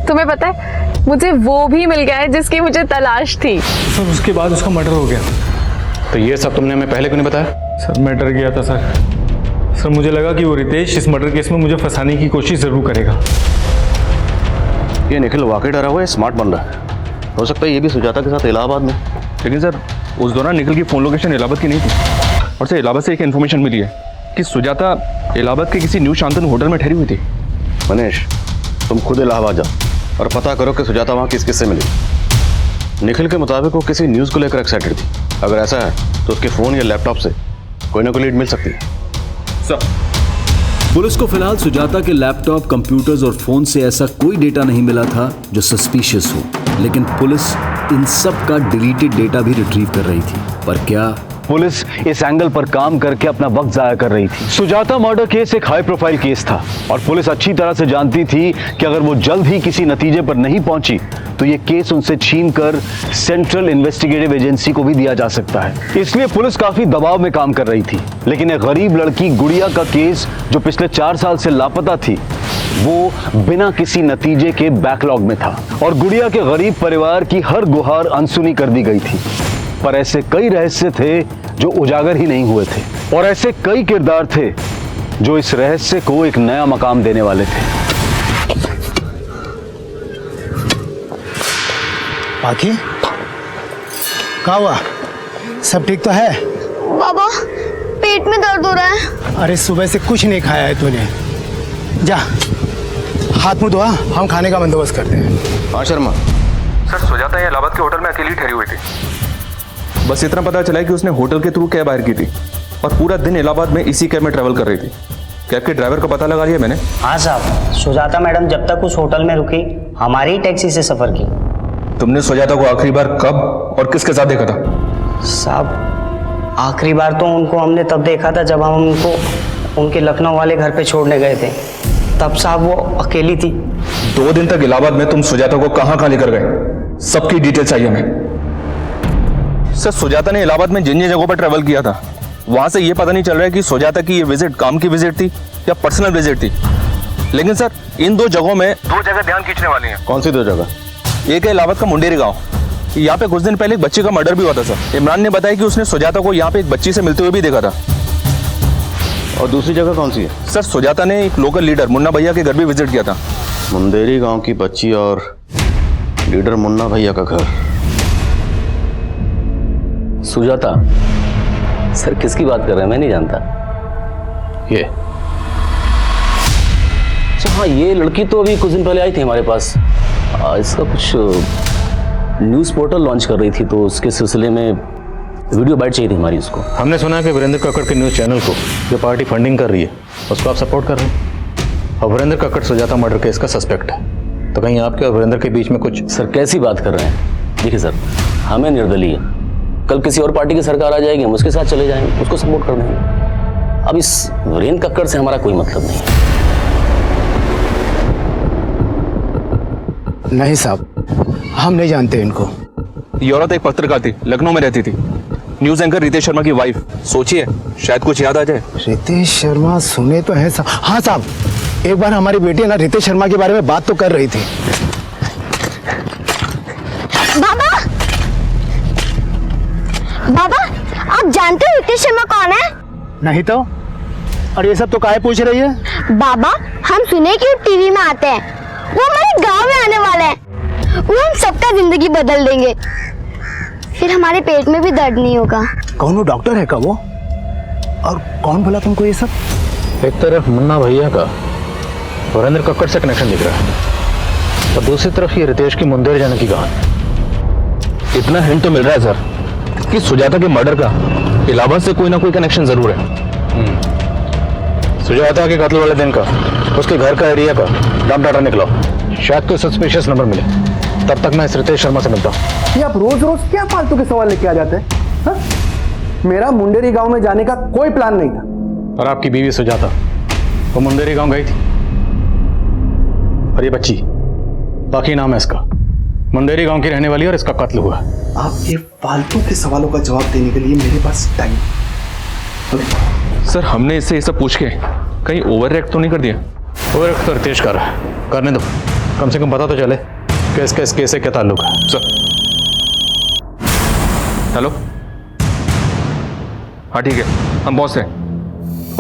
तुम्हें पता है मुझे वो भी मिल गया है जिसकी मुझे तलाश थी। सर उसके बाद उसका मर्डर हो गया। तो ये सब तुमने हमें पहले क्यों नहीं बताया? सर मैं डर गया था सर मुझे लगा कि वो रितेश इस मर्डर केस में मुझे फंसाने की कोशिश जरूर करेगा। ये निखिल वाकई डरा हुआ है, स्मार्ट बन रहा है। हो सकता है ये भी सुजाता के साथ इलाहाबाद में। लेकिन सर उस दौरान निखिल की फ़ोन लोकेशन इलाहाबाद की नहीं थी, और सर इलाहाबाद से एक इन्फॉर्मेशन मिली है कि सुजाता इलाहाबाद के किसी न्यू शांतनु होटल में ठहरी हुई थी। मनीष, तुम खुद इलाहाबाद जाओ और पता करो कि सुजाता वहाँ किस किससे मिली। निखिल के मुताबिक वो किसी न्यूज़ को लेकर एक्साइटेड थी। अगर ऐसा है तो उसके फ़ोन या लैपटॉप से कोई ना कोई लीड मिल सकती है। पुलिस को फिलहाल सुजाता के लैपटॉप, कंप्यूटर्स और फोन से ऐसा कोई डेटा नहीं मिला था जो सस्पिशियस हो, लेकिन पुलिस इन सब का डिलीटेड डेटा भी रिट्रीव कर रही थी। पर क्या पुलिस इस एंगल पर काम करके अपना वक्त जाया कर रही थी? सुजाता मर्डर केस एक हाई प्रोफाइल केस था और पुलिस अच्छी तरह से जानती थी कि अगर वो जल्द ही किसी नतीजे पर नहीं पहुंची तो ये केस उनसे छीनकर सेंट्रल इन्वेस्टिगेटिव एजेंसी को भी दिया जा सकता है। इसलिए पुलिस काफी दबाव में काम कर रही थी। लेकिन एक गरीब लड़की गुड़िया का केस जो पिछले 4 साल से लापता थी, वो बिना किसी नतीजे के बैकलॉग में था और गुड़िया के गरीब परिवार की हर गुहार अनसुनी कर दी गई थी। पर ऐसे कई रहस्य थे जो उजागर ही नहीं हुए थे और ऐसे कई किरदार थे जो इस रहस्य को एक नया मकाम देने वाले थे। बाकी क्या हुआ? सब ठीक तो है? बाबा पेट में दर्द हो रहा है। अरे सुबह से कुछ नहीं खाया है तूने। जा हाथ मुंह धोआ, हम खाने का बंदोबस्त करते हैं। हाँ शर्मा। सर सुजाता ये इलाहाबाद के होटल में अकेली ठहरी हुई थी। बस इतना पता चला कि उसने होटल के थ्रू कैब हायर की थी और पूरा दिन इलाहाबाद में इसी कैब में ट्रैवल कर रही थी। कैब के ड्राइवर का पता लगा लिया मैंने। हाँ साहब, सुजाता मैडम जब तक उस होटल में रुकी हमारी ही टैक्सी से सफर की। तुमने सुजाता को आखिरी बार कब और किसके साथ देखा था? साहब आखिरी बार तो उनको हमने तब देखा था जब हम उनको उनके लखनऊ वाले घर पे छोड़ने गए थे। तब साहब वो अकेली थी। 2 दिन तक इलाहाबाद में तुम सुजाता को कहाँ लेकर गए? सबकी डिटेल चाहिए हमें। सर सुजाता ने इलाहाबाद में जिन जगहों पर ट्रैवल किया था वहां से ये पता नहीं चल रहा है कि सुजाता की ये विजिट काम की विजिट थी या पर्सनल विजिट थी। लेकिन सर इन 2 जगहों में 2 जगह ध्यान खींचने वाली हैं। कौन सी 2 जगह? एक है इलाहाबाद का मुंडेरी गांव। यहाँ पे कुछ दिन पहले एक बच्चे का मर्डर भी हुआ था सर। इमरान ने बताया कि उसने सुजाता को यहाँ पे एक बच्ची से मिलते हुए भी देखा था। और दूसरी जगह कौन सी है? सर सुजाता ने एक लोकल लीडर मुन्ना भैया के घर भी विजिट किया था। मुंडेरी गांव की बच्ची और लीडर मुन्ना भैया का घर। सुजाता सर किसकी बात कर रहे हैं? मैं नहीं जानता। ये अच्छा हाँ, ये लड़की तो अभी कुछ दिन पहले आई थी हमारे पास। इसका कुछ न्यूज़ पोर्टल लॉन्च कर रही थी तो उसके सिलसिले में वीडियो बाइट चाहिए थी हमारी उसको। हमने सुना है कि वीरेंद्र कक्कड़ के न्यूज़ चैनल को जो पार्टी फंडिंग कर रही है उसको आप सपोर्ट कर रहे हैं और वीरेंद्र कक्कड़ सुजाता मर्डर केस का सस्पेक्ट है। तो कहीं आपके और वीरेंद्र के बीच में कुछ? सर कैसी बात कर रहे हैं? देखिए सर हमें निर्दलीय, कल किसी और पार्टी की सरकार आ जाएगी, हम उसके साथ चले जाएंगे, उसको सपोर्ट कर देंगे। अब इस वीरेंद्र कक्कड़ से हमारा कोई मतलब नहीं है। नहीं साहब, हम नहीं जानते इनको। ये औरत एक पत्रकार थी, लखनऊ में रहती थी, न्यूज एंकर रितेश शर्मा की वाइफ। सोचिए शायद कुछ याद आ जाए। रितेश शर्मा सुने तो है साहब। हाँ साहब, एक बार हमारी बेटी ना रितेश शर्मा के बारे में बात तो कर रही थी। बाबा आप जानते हो रितेश शर्मा कौन है? नहीं तो। और ये सब तो काहे पूछ रही है? बाबा हम सुने कि वो टीवी में आते हैं, वो हमारे गांव में आने वाले हैं, वो हम सबका जिंदगी बदल देंगे, फिर हमारे पेट में भी दर्द नहीं होगा। कौन वो डॉक्टर है का वो? और कौन बोला तुमको ये सब? एक तरफ मुन्ना भैया का वरेंद्र कक्कड़ से कनेक्शन दिख रहा है और दूसरी तरफ ये रितेश की मुंदेर जाने की कहानी। इतना हिंट तो मिल रहा है सर कि सुजाता के मर्डर का इलाहाबाद से कोई ना कोई कनेक्शन जरूर है। सुजाता के कत्ल वाले दिन का उसके घर का एरिया का डंप डाटा निकला, शायद कोई सस्पिशियस नंबर मिले। तब तक मैं इस रितेश शर्मा से मिलता हूँ। ये आप रोज रोज क्या फालतू के सवाल लेके आ जाते हैं? हाँ? मेरा मुंडेरी गांव में जाने का कोई प्लान नहीं था। और आपकी बीवी सुजाता वो मुंदेरी गांव गई थी और ये बच्ची, बाकी नाम है इसका, मुंडेरी गांव की रहने वाली और इसका कत्ल हुआ। आप ये फालतू के सवालों का जवाब देने के लिए मेरे पास टाइम। सर हमने इससे ये सब पूछ के कहीं ओवर रिएक्ट तो नहीं कर दिया? ओवर रिएक्ट तो रितेश कर रहा है, करने दो, कम से कम पता तो चले कि इसका इस केस से क्या ताल्लुक है। सर हेलो, हाँ ठीक है, हम पहुंच रहे हैं।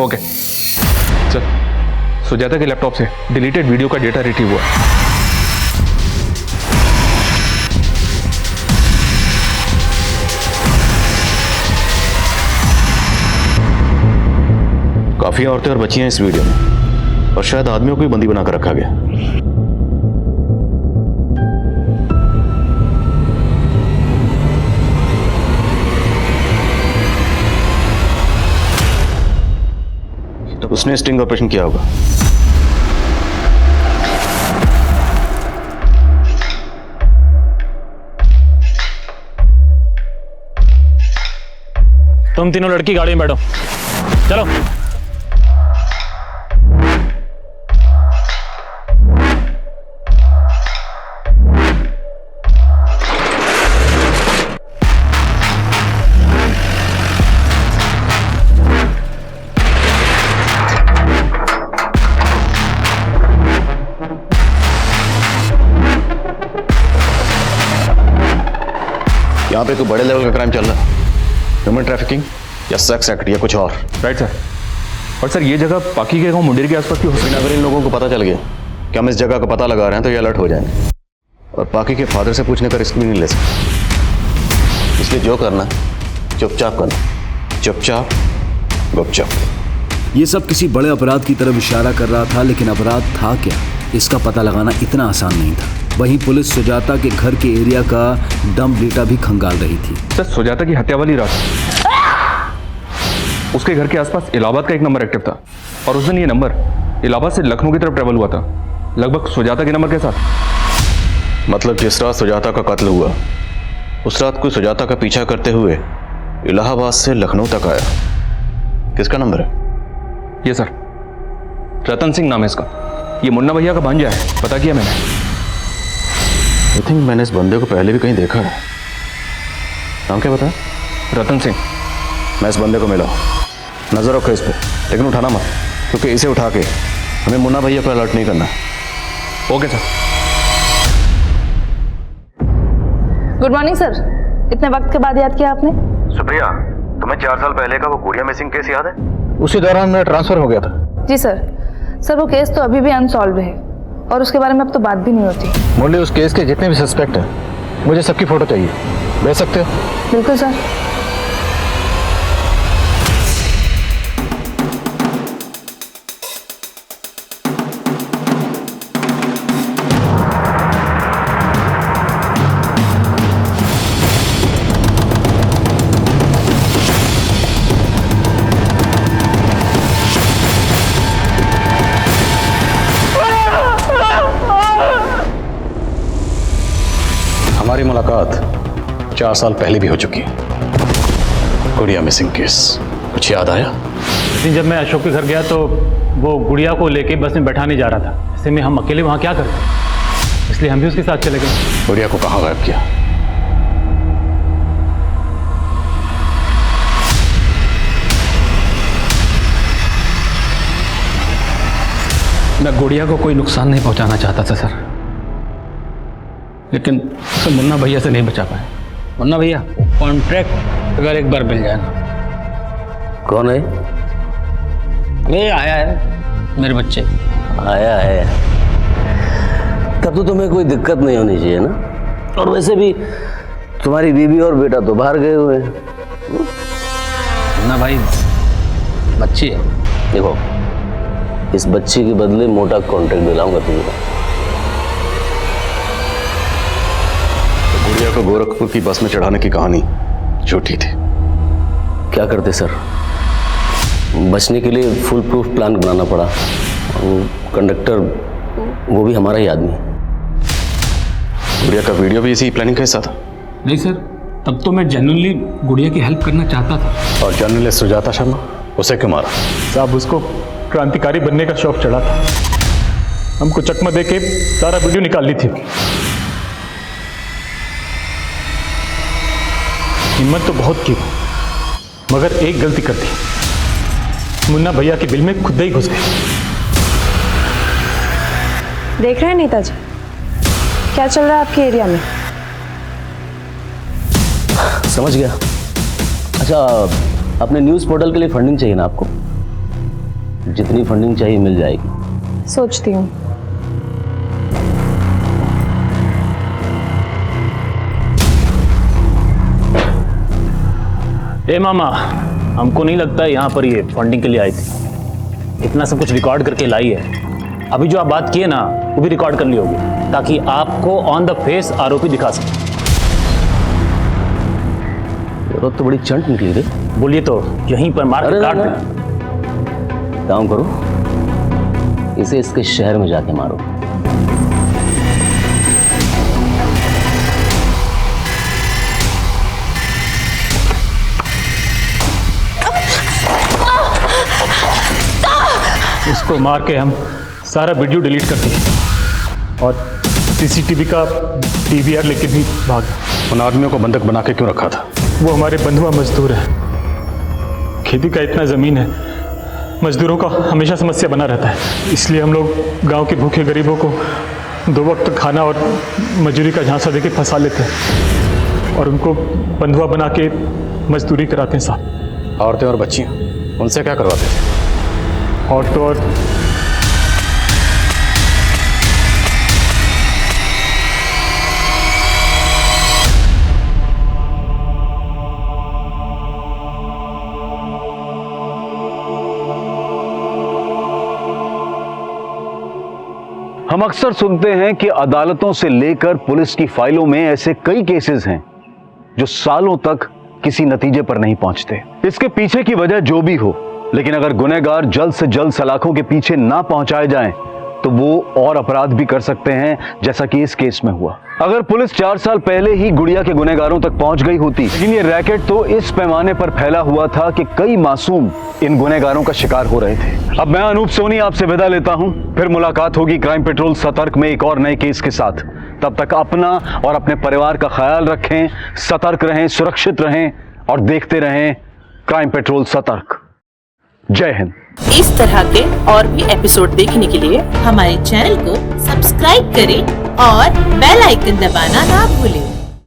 ओके सर, सुजाता के लैपटॉप से डिलीटेड वीडियो का डेटा रिट्रीव हुआ। काफी औरतें और बच्चियां इस वीडियो में, और शायद आदमियों को भी बंदी बनाकर रखा गया। तो उसने स्टिंग ऑपरेशन किया होगा। तुम तीनों लड़की गाड़ी में बैठो, चलो। यहाँ पे कोई बड़े लेवल का क्राइम चल रहा है, ह्यूमन ट्रैफिकिंग या सेक्स एक्ट या कुछ और। Right sir. और सर ये जगह पाकी के गांव मुंडेर के आसपास की हो सकती है। अगर इन लोगों को पता चल गया कि हम इस जगह का पता लगा रहे हैं तो ये अलर्ट हो जाएंगे और पाकी के फादर से पूछने का रिस्क भी नहीं ले सकते। इसलिए जो करना चुपचाप करना, चुपचाप गुपचाप। ये सब किसी बड़े अपराध की तरफ इशारा कर रहा था, लेकिन अपराध था क्या, इसका पता लगाना इतना आसान नहीं था। वहीं पुलिस सुजाता के घर के एरिया का डंप डेटा भी खंगाल रही थी। सर सुजाता की हत्या वाली रात उसके घर के आसपास इलाहाबाद का एक नंबर एक्टिव था और उस दिन ये नंबर इलाहाबाद से लखनऊ की तरफ ट्रेवल हुआ था, लगभग सुजाता के नंबर के साथ। मतलब जिस रात सुजाता का कत्ल हुआ उस रात कोई सुजाता का पीछा करते हुए इलाहाबाद से लखनऊ तक आया। किसका नंबर है? ये सर रतन सिंह नाम है इसका, ये मुन्ना भैया का भांजा है, पता किया मैंने। आई थिंक मैंने इस बंदे को पहले भी कहीं देखा है। नाम क्या बताया? रतन सिंह। मैं इस बंदे को मिला, नजर रखो इस पर, लेकिन उठाना मत, क्योंकि इसे उठा के हमें मुन्ना भैया पर अलर्ट नहीं करना। Okay sir. Good morning sir, इतने वक्त के बाद याद किया आपने? सुप्रिया, तुम्हें 4 साल पहले का वो गुड़िया मिसिंग केस याद है? उसी दौरान मेरा ट्रांसफर हो गया था। जी सर वो केस तो अभी भी अनसॉल्व है और उसके बारे में अब तो बात भी नहीं होती। मुरली, उस केस के जितने भी सस्पेक्ट हैं मुझे सबकी फोटो चाहिए, भेज सकते हो? बिल्कुल सर। हमारी मुलाकात 4 साल पहले भी हो चुकी है। गुड़िया मिसिंग केस कुछ याद आया? लेकिन जब मैं अशोक के घर गया तो वो गुड़िया को लेके बस में बैठा नहीं जा रहा था। ऐसे में हम अकेले वहाँ क्या करते, इसलिए हम भी उसके साथ चले गए। गुड़िया को कहाँ गायब किया? मैं गुड़िया को कोई नुकसान नहीं पहुंचाना चाहता था सर, लेकिन उसे मुन्ना भैया से नहीं बचा पाए। मुन्ना भैया, कॉन्ट्रैक्ट अगर एक बार मिल जाए ना। कौन है? ये आया है, मेरे बच्चे। आया है तब तो तुम्हें कोई दिक्कत नहीं होनी चाहिए ना। और वैसे भी तुम्हारी बीवी और बेटा तो बाहर गए हुए हैं। मुन्ना भाई बच्ची है। देखो इस बच्चे के बदले मोटा कॉन्ट्रैक्ट दिलाऊंगा तुम्हें। गुड़िया को गोरखपुर की बस में चढ़ाने की कहानी झूठी थी। क्या करते सर, बचने के लिए फुल प्रूफ प्लान बनाना पड़ा। कंडक्टर वो भी हमारा ही आदमी। गुड़िया का वीडियो भी इसी प्लानिंग का हिस्सा था? नहीं सर, तब तो मैं जेन्युइनली गुड़िया की हेल्प करना चाहता था। और जर्नलिस्ट सुजाता शर्मा, उसे क्यों मारा? साहब उसको क्रांतिकारी बनने का शौक चढ़ा था। हमको चकमा दे के सारा वीडियो निकाल ली थी। हिम्मत तो बहुत की मगर एक गलती कर दी। मुन्ना भैया के बिल में खुद ही घुस गए। देख रहे हैं नेताजी क्या चल रहा है आपके एरिया में? समझ गया। अच्छा, अपने न्यूज़ पोर्टल के लिए फंडिंग चाहिए ना आपको? जितनी फंडिंग चाहिए मिल जाएगी। सोचती हूँ। ए मामा, हमको नहीं लगता यहाँ पर ये फंडिंग के लिए आई थी। इतना सब कुछ रिकॉर्ड करके लाई है। अभी जो आप बात किए ना वो भी रिकॉर्ड कर ली होगी ताकि आपको ऑन द फेस आरोपी दिखा सके। तो बड़ी चंट निकली रे। बोलिए तो यहीं पर मार के काट दे। काम करो, इसे इसके शहर में जाके मारो। इसको मार के हम सारा वीडियो डिलीट कर दिए और सीसीटीवी का डीवीआर लेके भी भाग। उन आदमियों को बंधक बना के क्यों रखा था? वो हमारे बंधुआ मजदूर है। खेती का इतना जमीन है, मजदूरों का हमेशा समस्या बना रहता है। इसलिए हम लोग गांव के भूखे गरीबों को 2 वक्त खाना और मजदूरी का झांसा देके फंसा लेते हैं और उनको बंधुआ बना के मजदूरी कराते हैं साहब। औरतें और बच्चियां, उनसे क्या करवाते थे? और तो और हम अक्सर सुनते हैं कि अदालतों से लेकर पुलिस की फाइलों में ऐसे कई केसेस हैं जो सालों तक किसी नतीजे पर नहीं पहुंचते। इसके पीछे की वजह जो भी हो, लेकिन अगर गुनहगार जल्द से जल्द सलाखों के पीछे ना पहुंचाए जाएं, तो वो और अपराध भी कर सकते हैं, जैसा कि इस केस में हुआ। अगर पुलिस 4 साल पहले ही गुड़िया के गुनहगारों तक पहुंच गई होती, लेकिन ये रैकेट तो इस पैमाने पर फैला हुआ था कि कई मासूम इन गुनहगारों का शिकार हो रहे थे। अब मैं अनूप सोनी आपसे विदा लेता हूं, फिर मुलाकात होगी क्राइम पेट्रोल सतर्क में एक और नए केस के साथ। तब तक अपना और अपने परिवार का ख्याल रखें, सतर्क रहें, सुरक्षित रहें और देखते रहें क्राइम पेट्रोल सतर्क। जय हिंद। इस तरह के और भी एपिसोड देखने के लिए हमारे चैनल को सब्सक्राइब करें और बेल आइकन दबाना ना भूलें।